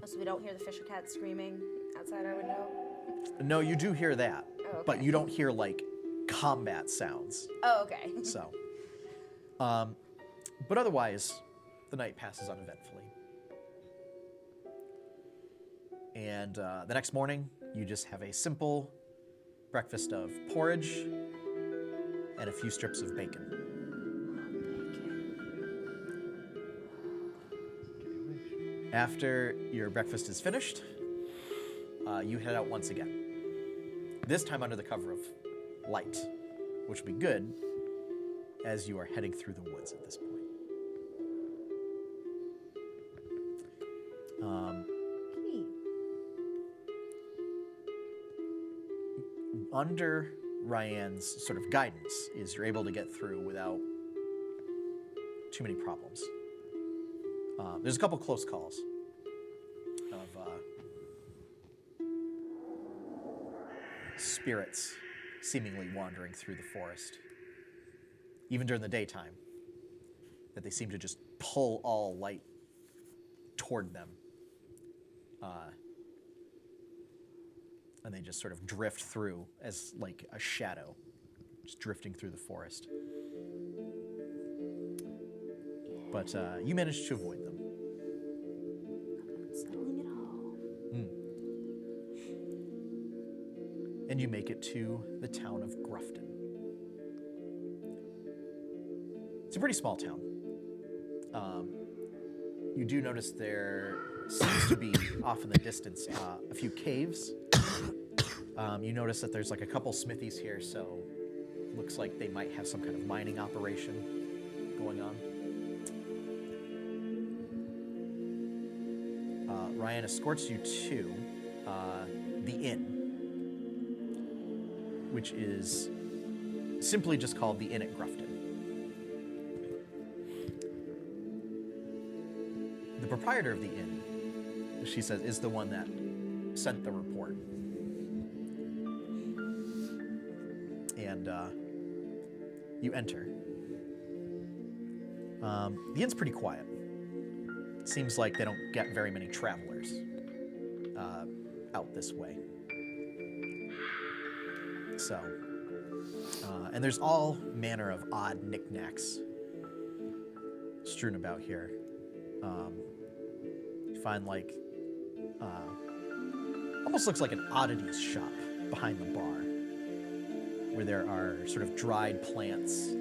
Oh, so we don't hear the Fisher cat screaming outside our window? No, you do hear that, Oh, okay. but you don't hear like combat sounds. Oh, okay. So, but otherwise, the night passes uneventfully. And the next morning, you just have a simple breakfast of porridge and a few strips of bacon. After your breakfast is finished, you head out once again. This time under the cover of light, which will be good as you are heading through the woods at this point. Under Ryan's sort of guidance is you're able to get through without too many problems. There's a couple close calls of spirits seemingly wandering through the forest, even during the daytime, that they seem to just pull all light toward them. And they just sort of drift through as like a shadow, just drifting through the forest. But you managed to avoid them. Unsettling it all. And you make it to the town of Grufton. It's a pretty small town. You do notice there seems to be off in the distance a few caves. You notice that there's like a couple smithies here, so looks like they might have some kind of mining operation going on. Ryan escorts you to the inn, which is simply just called the Inn at Grufton. The proprietor of the inn, she says, is the one that sent the report. And you enter. The inn's pretty quiet. Seems like they don't get very many travelers out this way. So, and there's all manner of odd knickknacks strewn about here. You find like, almost looks like an oddities shop behind the bar, where there are sort of dried plants.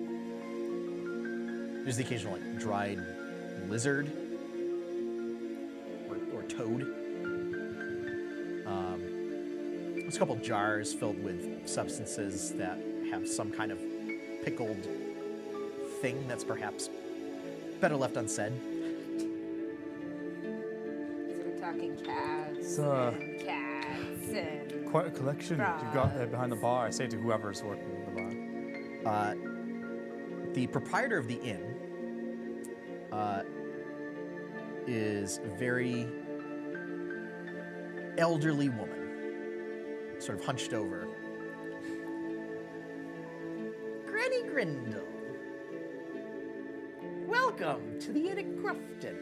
There's the occasional like dried lizard or toad. There's a couple jars filled with substances that have some kind of pickled thing that's perhaps better left unsaid. So we're talking cats So, and cats and quite a collection you've got there behind the bar. I say to whoever's working in the bar. The proprietor of the inn is a very elderly woman, sort of hunched over. Granny Grindle, welcome to the Inn at Grufton.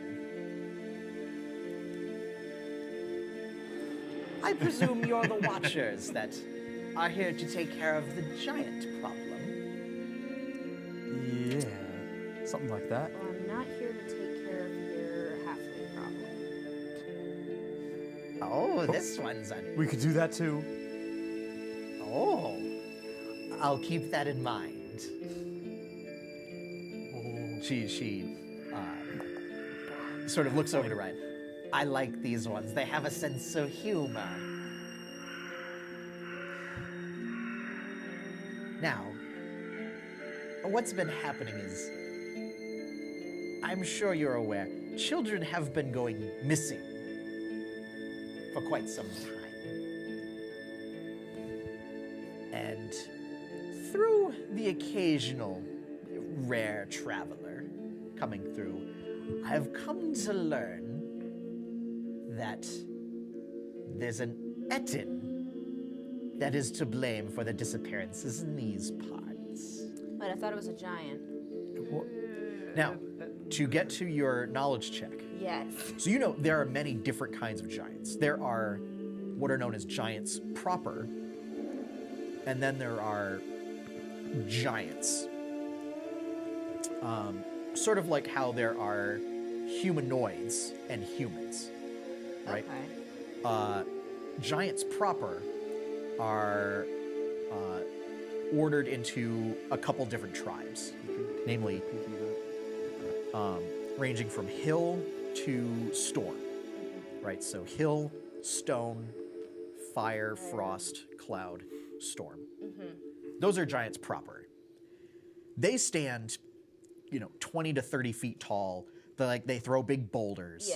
I presume you're the watchers that are here to take care of the giant problem. Yeah, something like that. Well, I'm not here to take care of your halfling problem. Oh, this one's a... We could do that too. Oh, I'll keep that in mind. She sort of looks over to Ryan. I like these ones. They have a sense of humor. Now, what's been happening is, I'm sure you're aware, children have been going missing for quite some time. And through the occasional rare traveler coming through, I've come to learn that there's an Etin that is to blame for the disappearances in these parts. But I thought it was a giant. What? Now, to get to your knowledge check, Yes. so you know there are many different kinds of giants. There are what are known as giants proper, and then there are giants. Sort of like how there are humanoids and humans, right? Okay. Giants proper are ordered into a couple different tribes, namely ranging from hill to storm, right? So hill, stone, fire, frost, cloud, storm. Those are giants proper. They stand, 20 to 30 feet tall. They throw big boulders.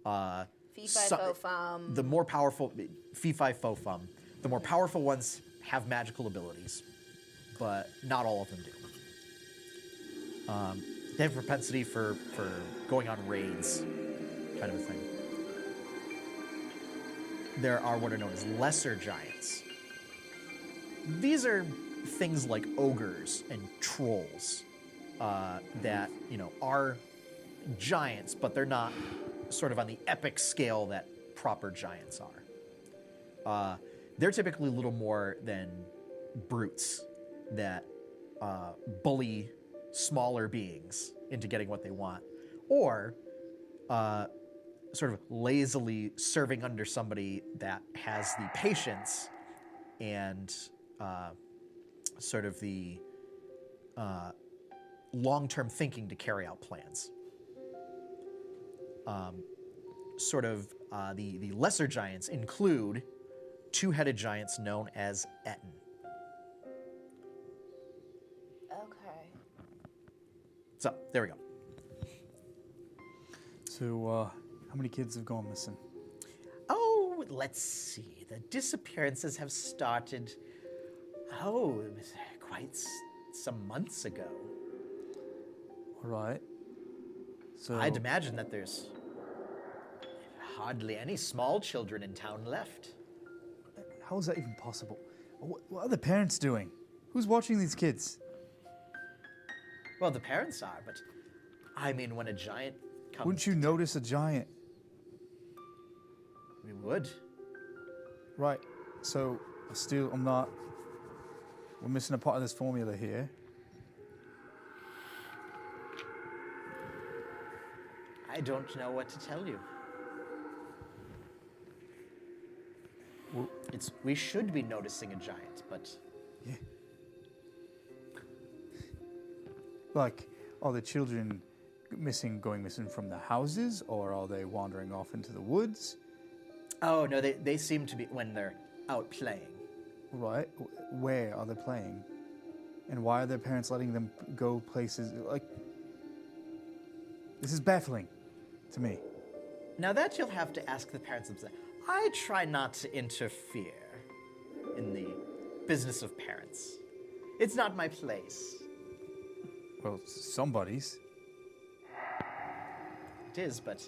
Yeah. Fee, fi, So- fo, fum. The more powerful, fee, fi, fo, fum. The more powerful ones have magical abilities, but not all of them do. They have a propensity for going on raids, kind of a thing. There are what are known as lesser giants. These are things like ogres and trolls that, are giants, but they're not sort of on the epic scale that proper giants are. They're typically a little more than brutes that bully smaller beings into getting what they want, or sort of lazily serving under somebody that has the patience and sort of the long-term thinking to carry out plans. The lesser giants include two-headed giants known as Etin. Okay. So, there we go. So, how many kids have gone missing? Oh, let's see. The disappearances have started, quite some months ago. All right. So, I'd imagine that there's hardly any small children in town left. how is that even possible? What are the parents doing? Who's watching these kids? Well, the parents are, but I mean, when a giant comes... Wouldn't you notice a giant? We would. Right. So, we're missing a part of this formula here. I don't know what to tell you. Well, We should be noticing a giant, but yeah. Like, are the children going missing from the houses, or are they wandering off into the woods? oh no, they seem to be when they're out playing. Right. Where are they playing? And why are their parents letting them go places? Like, this is baffling to me. Now that you'll have to ask the parents themselves. I try not to interfere in the business of parents. It's not my place. Well, somebody's. It is, but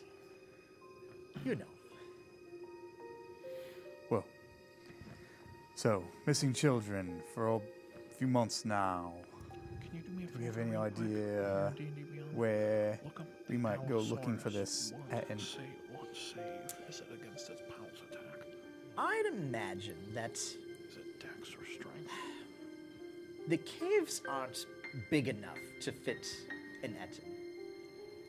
you know. Well, so, missing children for a few months now. Can you do me a Do we have favor any real quick? idea D&D Beyond? where Look up we might go looking for Allosaurus. this? What save is it against its pounce attack? I'd imagine that Is it Dex or Strength? the caves aren't big enough to fit an Etin.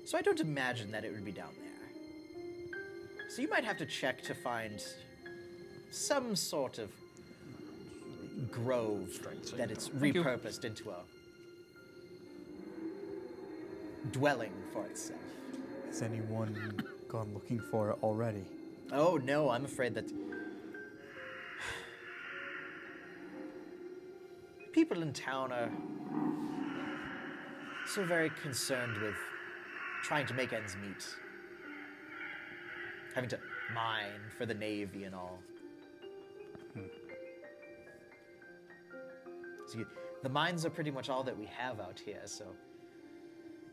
So I don't imagine that it would be down there. So you might have to check to find some sort of grove that it's Thank you. repurposed into a dwelling for itself. Has anyone gone looking for it already? Oh no, I'm afraid that people in town are so very concerned with trying to make ends meet. Having to mine for the Navy and all. See, the mines are pretty much all that we have out here, so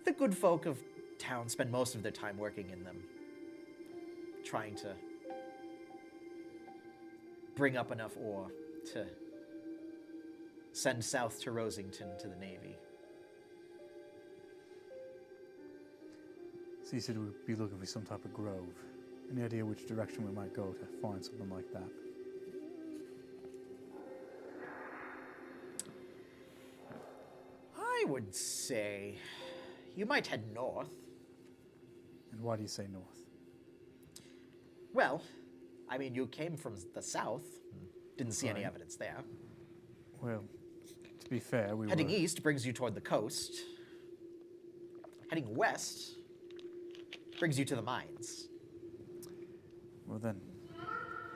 the good folk of town spend most of their time working in them, trying to bring up enough ore to send south to Rosington to the Navy. So you said we'd be looking for some type of grove. Any idea which direction we might go to find something like that? I would say you might head north. And why do you say north? Well, I mean, you came from the south. Didn't see any Right. evidence there. Well, to be fair, we Heading were... east brings you toward the coast. Heading west brings you to the mines. Well then,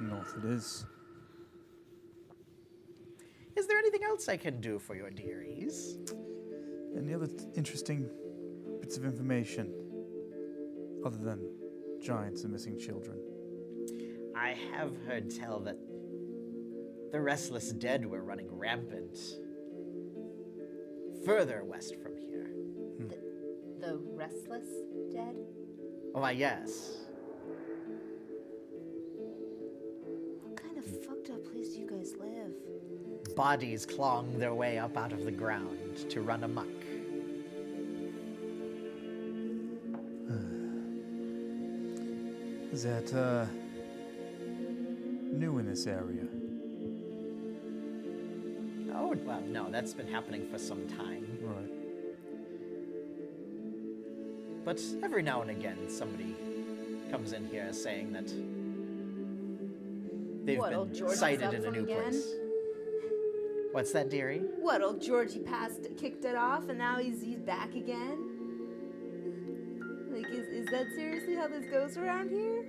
north it is. Is there anything else I can do for your dearies? Any other interesting bits of information other than giants and missing children? I have heard tell that the restless dead were running rampant further west from here. The restless dead? Oh, why, yes. What kind of fucked up place do you guys live? Bodies clawing their way up out of the ground to run amok. Is that, new in this area? Oh, well, no, that's been happening for some time. Right. But every now and again, somebody comes in here saying that they've What, old been Georgie's sighted up in a from new again? place. What's that, dearie? What, old Georgie kicked it off and now he's back again? Like, is that seriously how this goes around here?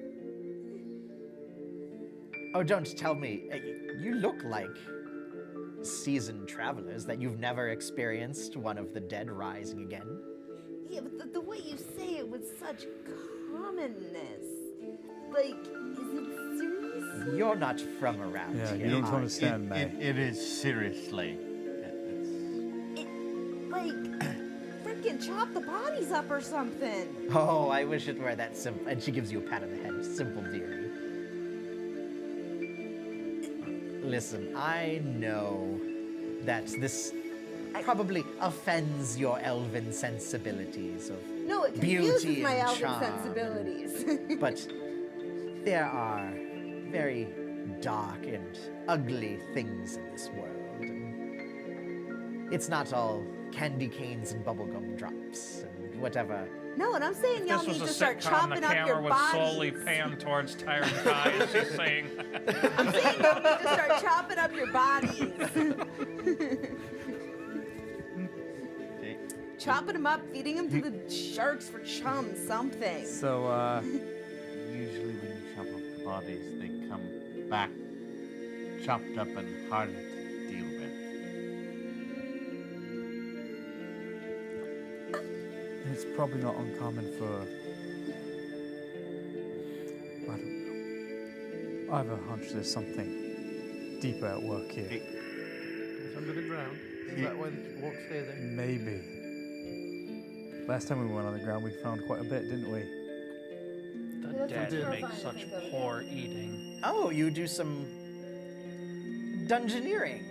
Oh, don't tell me. You look like seasoned travelers that you've never experienced one of the dead rising again. Yeah, but the way you say it with such commonness. Like, is it seriously? You're not from around Yeah, here. you don't are understand, May. It is seriously. Like, freaking chop the bodies up or something. Oh, I wish it were that simple. And she gives you a pat on the head. Simple, dearie. Listen, I know that this probably offends your elven sensibilities of No, it beauty confuses my and elven charm, sensibilities. but there are very dark and ugly things in this world. And it's not all candy canes and bubblegum drops and whatever. No, and I'm saying y'all This was need a to start sitcom. The chopping up your camera would slowly bodies. pan towards Tyron Kai as she's saying, I'm saying y'all need to start chopping up your bodies. Chopping them up, feeding them to the sharks for chum, something. So, Usually when you chop up the bodies, they come back chopped up and harder to deal with. it's probably not uncommon for... I don't know. I have a hunch there's something deeper at work here. It's under the ground. Is that why they won't stay there? Maybe. Last time we went on the ground, we found quite a bit, didn't we? the That's dead terrifying make to such think of. poor eating. Oh, you do some dungeoneering.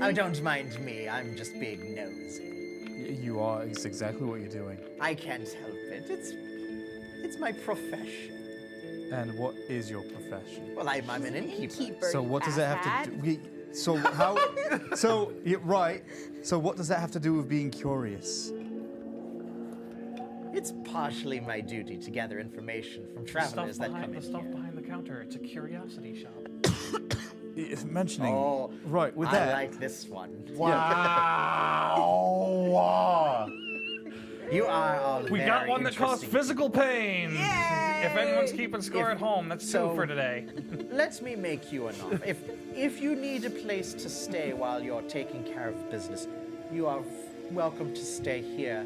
Oh, don't mind me. I'm just being nosy. You are. It's exactly what you're doing. I can't help it. It's my profession. And what is your profession? Well, I'm an innkeeper. So what does that have to do? So how? So right. So what does that have to do with being curious? It's partially my duty to gather information from The travelers stuff that come behind in the stuff here. behind the counter. It's a curiosity shop. It's mentioning. Oh, right. With I that. like this one. Wow! You are all We got very one that caused interesting physical pain. Yay! If anyone's keeping score If- at home, that's so- two for today. Let me make you an offer. If you need a place to stay while you're taking care of business, you are welcome to stay here,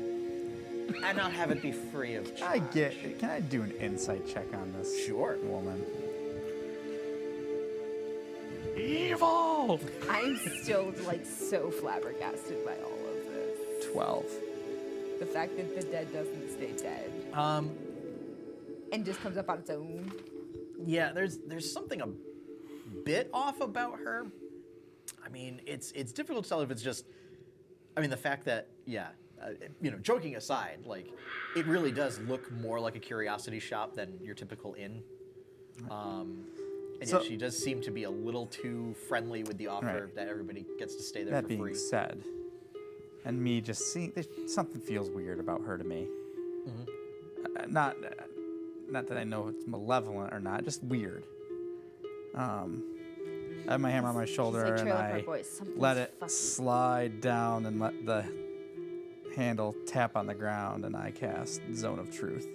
and I'll have it be free of charge. Can I do an insight check on this? Sure. Woman. Evil! I'm still like so flabbergasted by all of this. 12. The fact that the dead doesn't stay dead and just comes up on its own. Yeah, there's something a bit off about her. I mean, it's difficult to tell if it's just. I mean, the fact that joking aside, like it really does look more like a curiosity shop than your typical inn. And So- yet she does seem to be a little too friendly with the offer Right. that everybody gets to stay there That for being free. said, and me just seeing something feels weird about her to me. Not that I know it's malevolent or not, just weird. I have my hammer on my shoulder like and trailer I park boys. Something's let it fucking- slide down and let the handle tap on the ground, and I cast Zone of Truth,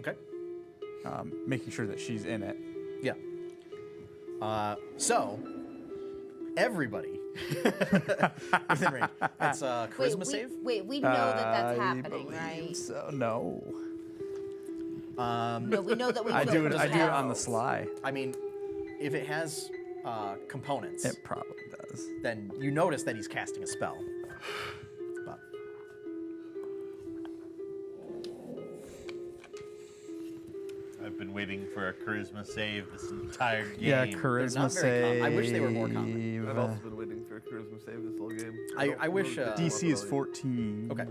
Okay. making sure that she's in it. Yeah. So everybody within range. It's a charisma save. We know that that's I happening, believe right? So no. No, we know that we I feel do it. it I do it on the ourselves. sly. I mean, if it has components, It probably does. then you notice that he's casting a spell. But I've been waiting for a charisma save this entire game. Yeah, They're charisma not very save. I wish they were more common. I've also been waiting for a charisma save this whole game. I wish, DC is 14. Okay.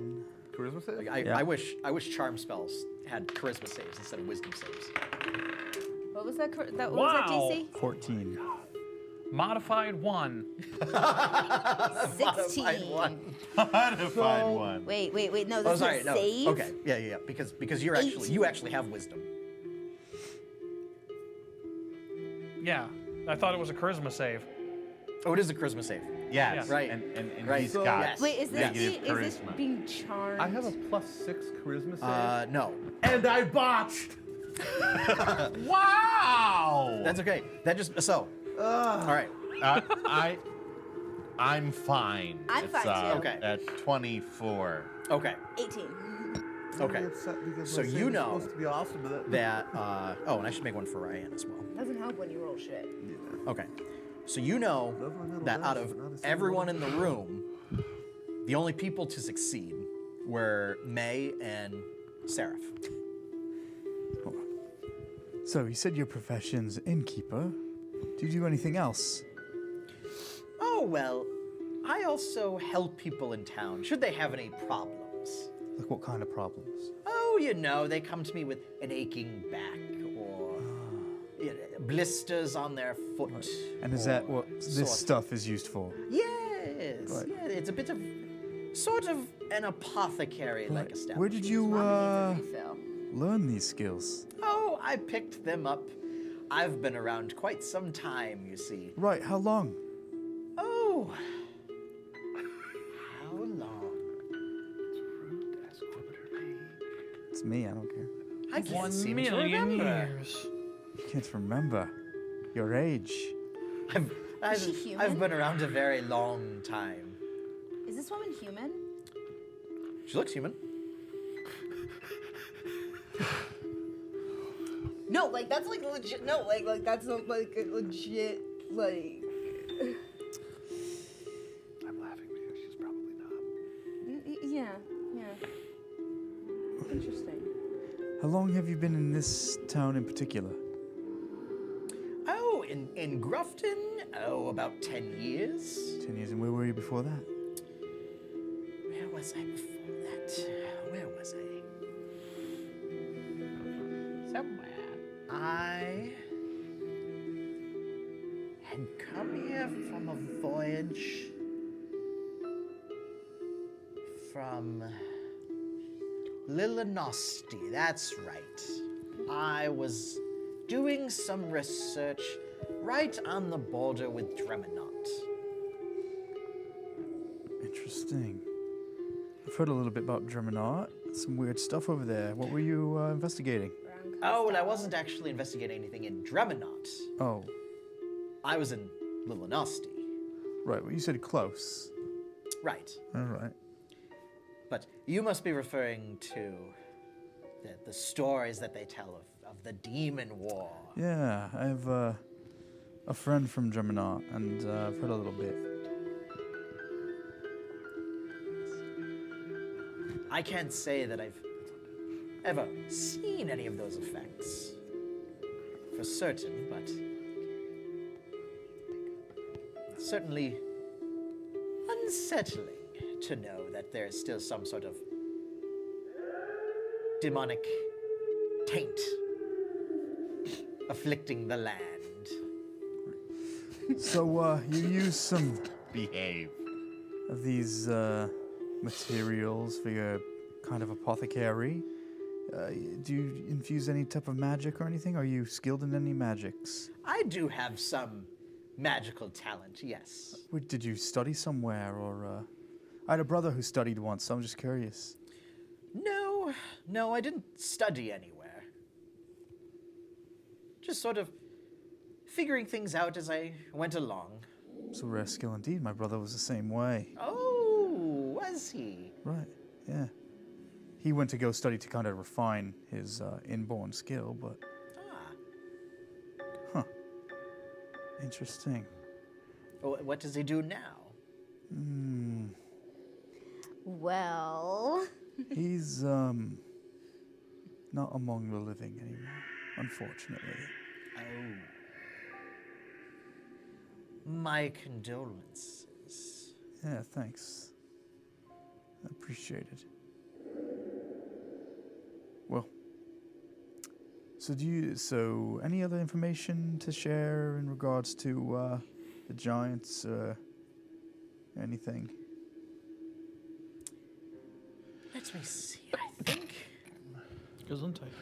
Charisma save? I Yeah. I wish charm spells had charisma saves instead of wisdom saves. What was that? What was Wow. that DC? 14. Modified 1. 16. Modified one. Wait. No, this Oh, sorry. is No. save. Okay. Yeah. Because you 18. actually have wisdom. Yeah, I thought it was a charisma save. Oh, it is a charisma save. Yes. Right. And Right. he's So- got yes. Wait, is this, negative is this charisma. being charmed? I have a +6 charisma save. No. And I botched! Wow. That's okay. That just so. All right. I'm fine. I'm It's, fine, too. Okay. At 24. Okay. 18. Okay. I'm upset because So my save you is know supposed to be awesome, but That. Oh, and I should make one for Ryan as well. Doesn't help when you roll shit. Okay. So you know that out of everyone in the room, the only people to succeed were May and Seraph. So you said your profession's innkeeper. Do you do anything else? Oh, well, I also help people in town should they have any problems. Like what kind of problems? Oh, they come to me with an aching back or blisters on their foot. And is that what or this sore- stuff is used for? Yes. Right. Yeah, it's a bit of sort of an apothecary-like establishment. Where did you Mama needs a refill. learn these skills? Oh, I picked them up. I've been around quite some time, you see. Right, how long? Oh. How long? It's me, I don't care. I can't 1 seem to million remember. years. You can't remember your age. I've, she human? I've been around a very long time. Is this woman human? She looks human. No, like that's like legit. No, like that's not like a legit like. I'm laughing because she's probably not. Yeah. Interesting. How long have you been in this town in particular? Oh, in Grufton? Oh, about 10 years. 10 years, and where were you before that? Where was I before that? Where was I? Somewhere. I had come here from a voyage from Lilinosti, that's right. I was doing some research right on the border with Dreminot. Interesting. I've heard a little bit about Dreminot. Some weird stuff over there. What were you investigating? Oh, well, I wasn't actually investigating anything in Dreminot. Oh, I was in Lilinosti. right. Well, you said close. Right. All right. But you must be referring to the stories that they tell of the demon war. Yeah, I have a friend from Dreminot, and I've heard a little bit. I can't say that I've ever seen any of those effects for certain, but it's certainly unsettling to know that there's still some sort of demonic taint afflicting the land. So, you use some Behave. of these materials for your kind of apothecary. Do you infuse any type of magic or anything? Are you skilled in any magics? I do have some magical talent, yes. Did you study somewhere, or I had a brother who studied once, so I'm just curious. No, I didn't study anywhere. Just sort of figuring things out as I went along. It's a rare skill indeed. My brother was the same way. Oh, was he? Right, yeah. He went to go study to kind of refine his inborn skill, but Ah. interesting. What does he do now? Well, He's not among the living anymore, unfortunately. Oh. My condolences. Yeah, thanks. I appreciate it. Well, so any other information to share in regards to the giants, anything? Let me see, I think. Gesundheit.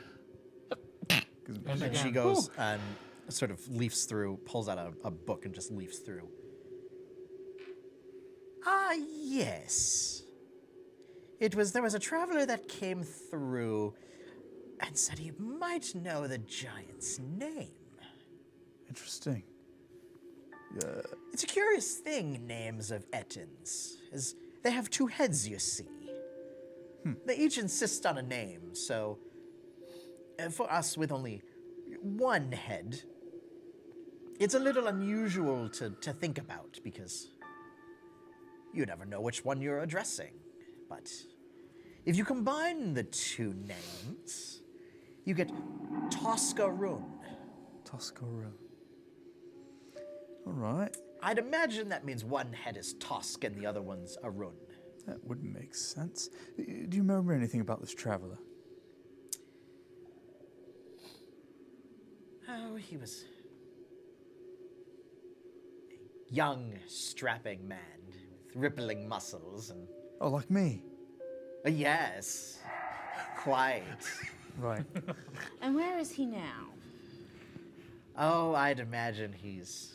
And then she goes and sort of leafs through, pulls out a book and just leafs through. Ah, yes. There was a traveler that came through and said he might know the giant's name. Interesting. It's a curious thing, names of Ettins, as they have two heads, you see. They each insist on a name, so for us with only one head, it's a little unusual to think about because you never know which one you're addressing. But if you combine the two names, you get Toscarun. Toscarun. All right. I'd imagine that means one head is Tosk and the other one's Arun. That would make sense. Do you remember anything about this traveler? Oh, he was a young, strapping man with rippling muscles and... Oh, like me? Yes, quite. Right. and where is he now? Oh, I'd imagine he's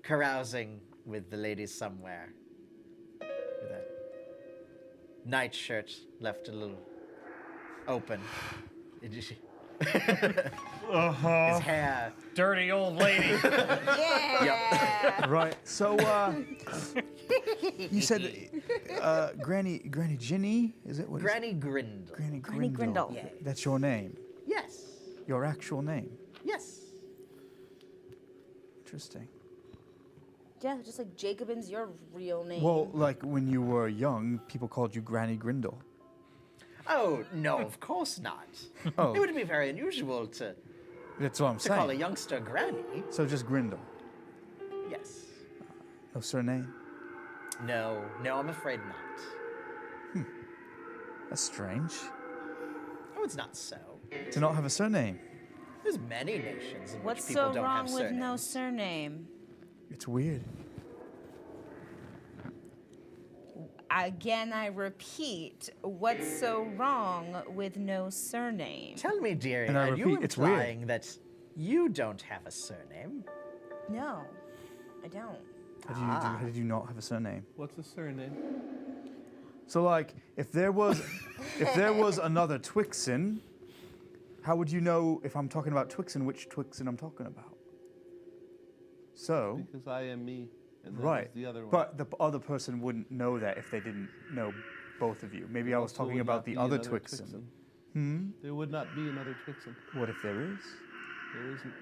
carousing with the ladies somewhere. With a nightshirt left a little open. His hair. Dirty old lady. Yeah. Right. So, you said Granny Ginny, is it? What is Granny Grindle. Granny Granny Grindle. Grindle. Yeah. That's your name. Yes. Your actual name. Yes. Interesting. Yeah, just like Jacobin's your real name. Well, like when you were young, people called you Granny Grindle. Oh, no, of course not. Oh. It would be very unusual to That's what I'm call a saying. youngster Granny. So just Grindle. Yes. No surname. No, I'm afraid not. That's strange. Oh, it's not so. To not have a surname. There's many nations in What's which people so don't wrong have with surnames. no surname? It's weird. Again, I repeat, what's so wrong with no surname? Tell me, dearie, And I are you repeat, it's weird. implying that you don't have a surname? No, I don't. How did you not have a surname? What's the surname? So like, if there was another Twixen, how would you know if I'm talking about Twixen which Twixen I'm talking about? So, Because I am me, and that right. is the other one. But the other person wouldn't know that if they didn't know both of you. Maybe I was Also talking would about not the be other another Twixen. There would not be another Twixen. What if there is? There isn't.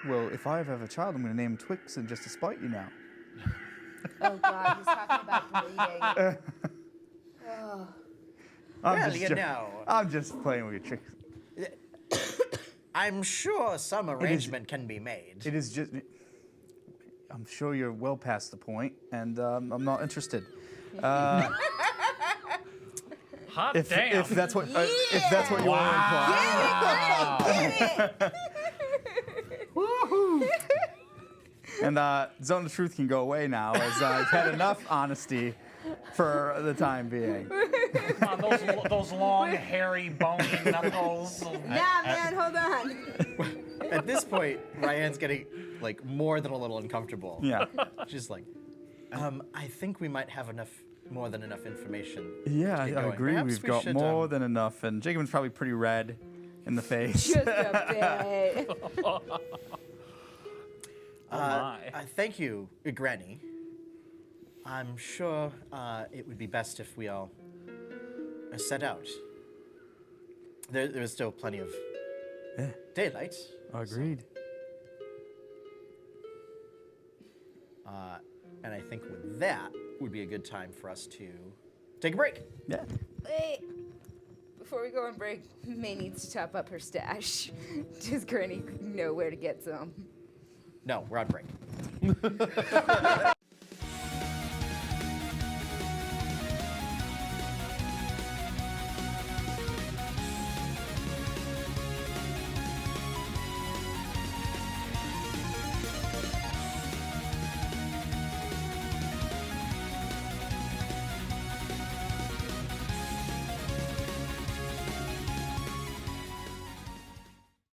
Well, if I ever have a child, I'm going to name him Twixen just to spite you now. Oh God, he's talking about breeding. I'm just playing with your tricks. I'm sure some arrangement can be made. It is just. I'm sure you're well past the point, and I'm not interested. Hot damn. If that's what you want to imply. Woohoo! And Zone of Truth can go away now, as I've had enough honesty for the time being. Those long, hairy, bony knuckles. Nah, man, hold on. At this point, Ryan's getting like more than a little uncomfortable. Yeah. She's like, I think we might have more than enough information. Yeah, to I get going. agree. Perhaps We've we got should, more than enough, and Jacob's probably pretty red in the face. Just a bit. I thank you, Granny. I'm sure it would be best if we all set out. There is still plenty of daylight. Agreed. And I think with that would be a good time for us to take a break. Yeah. Wait. Before we go on break, May needs to top up her stash. Does Granny know where to get some? No, we're on break.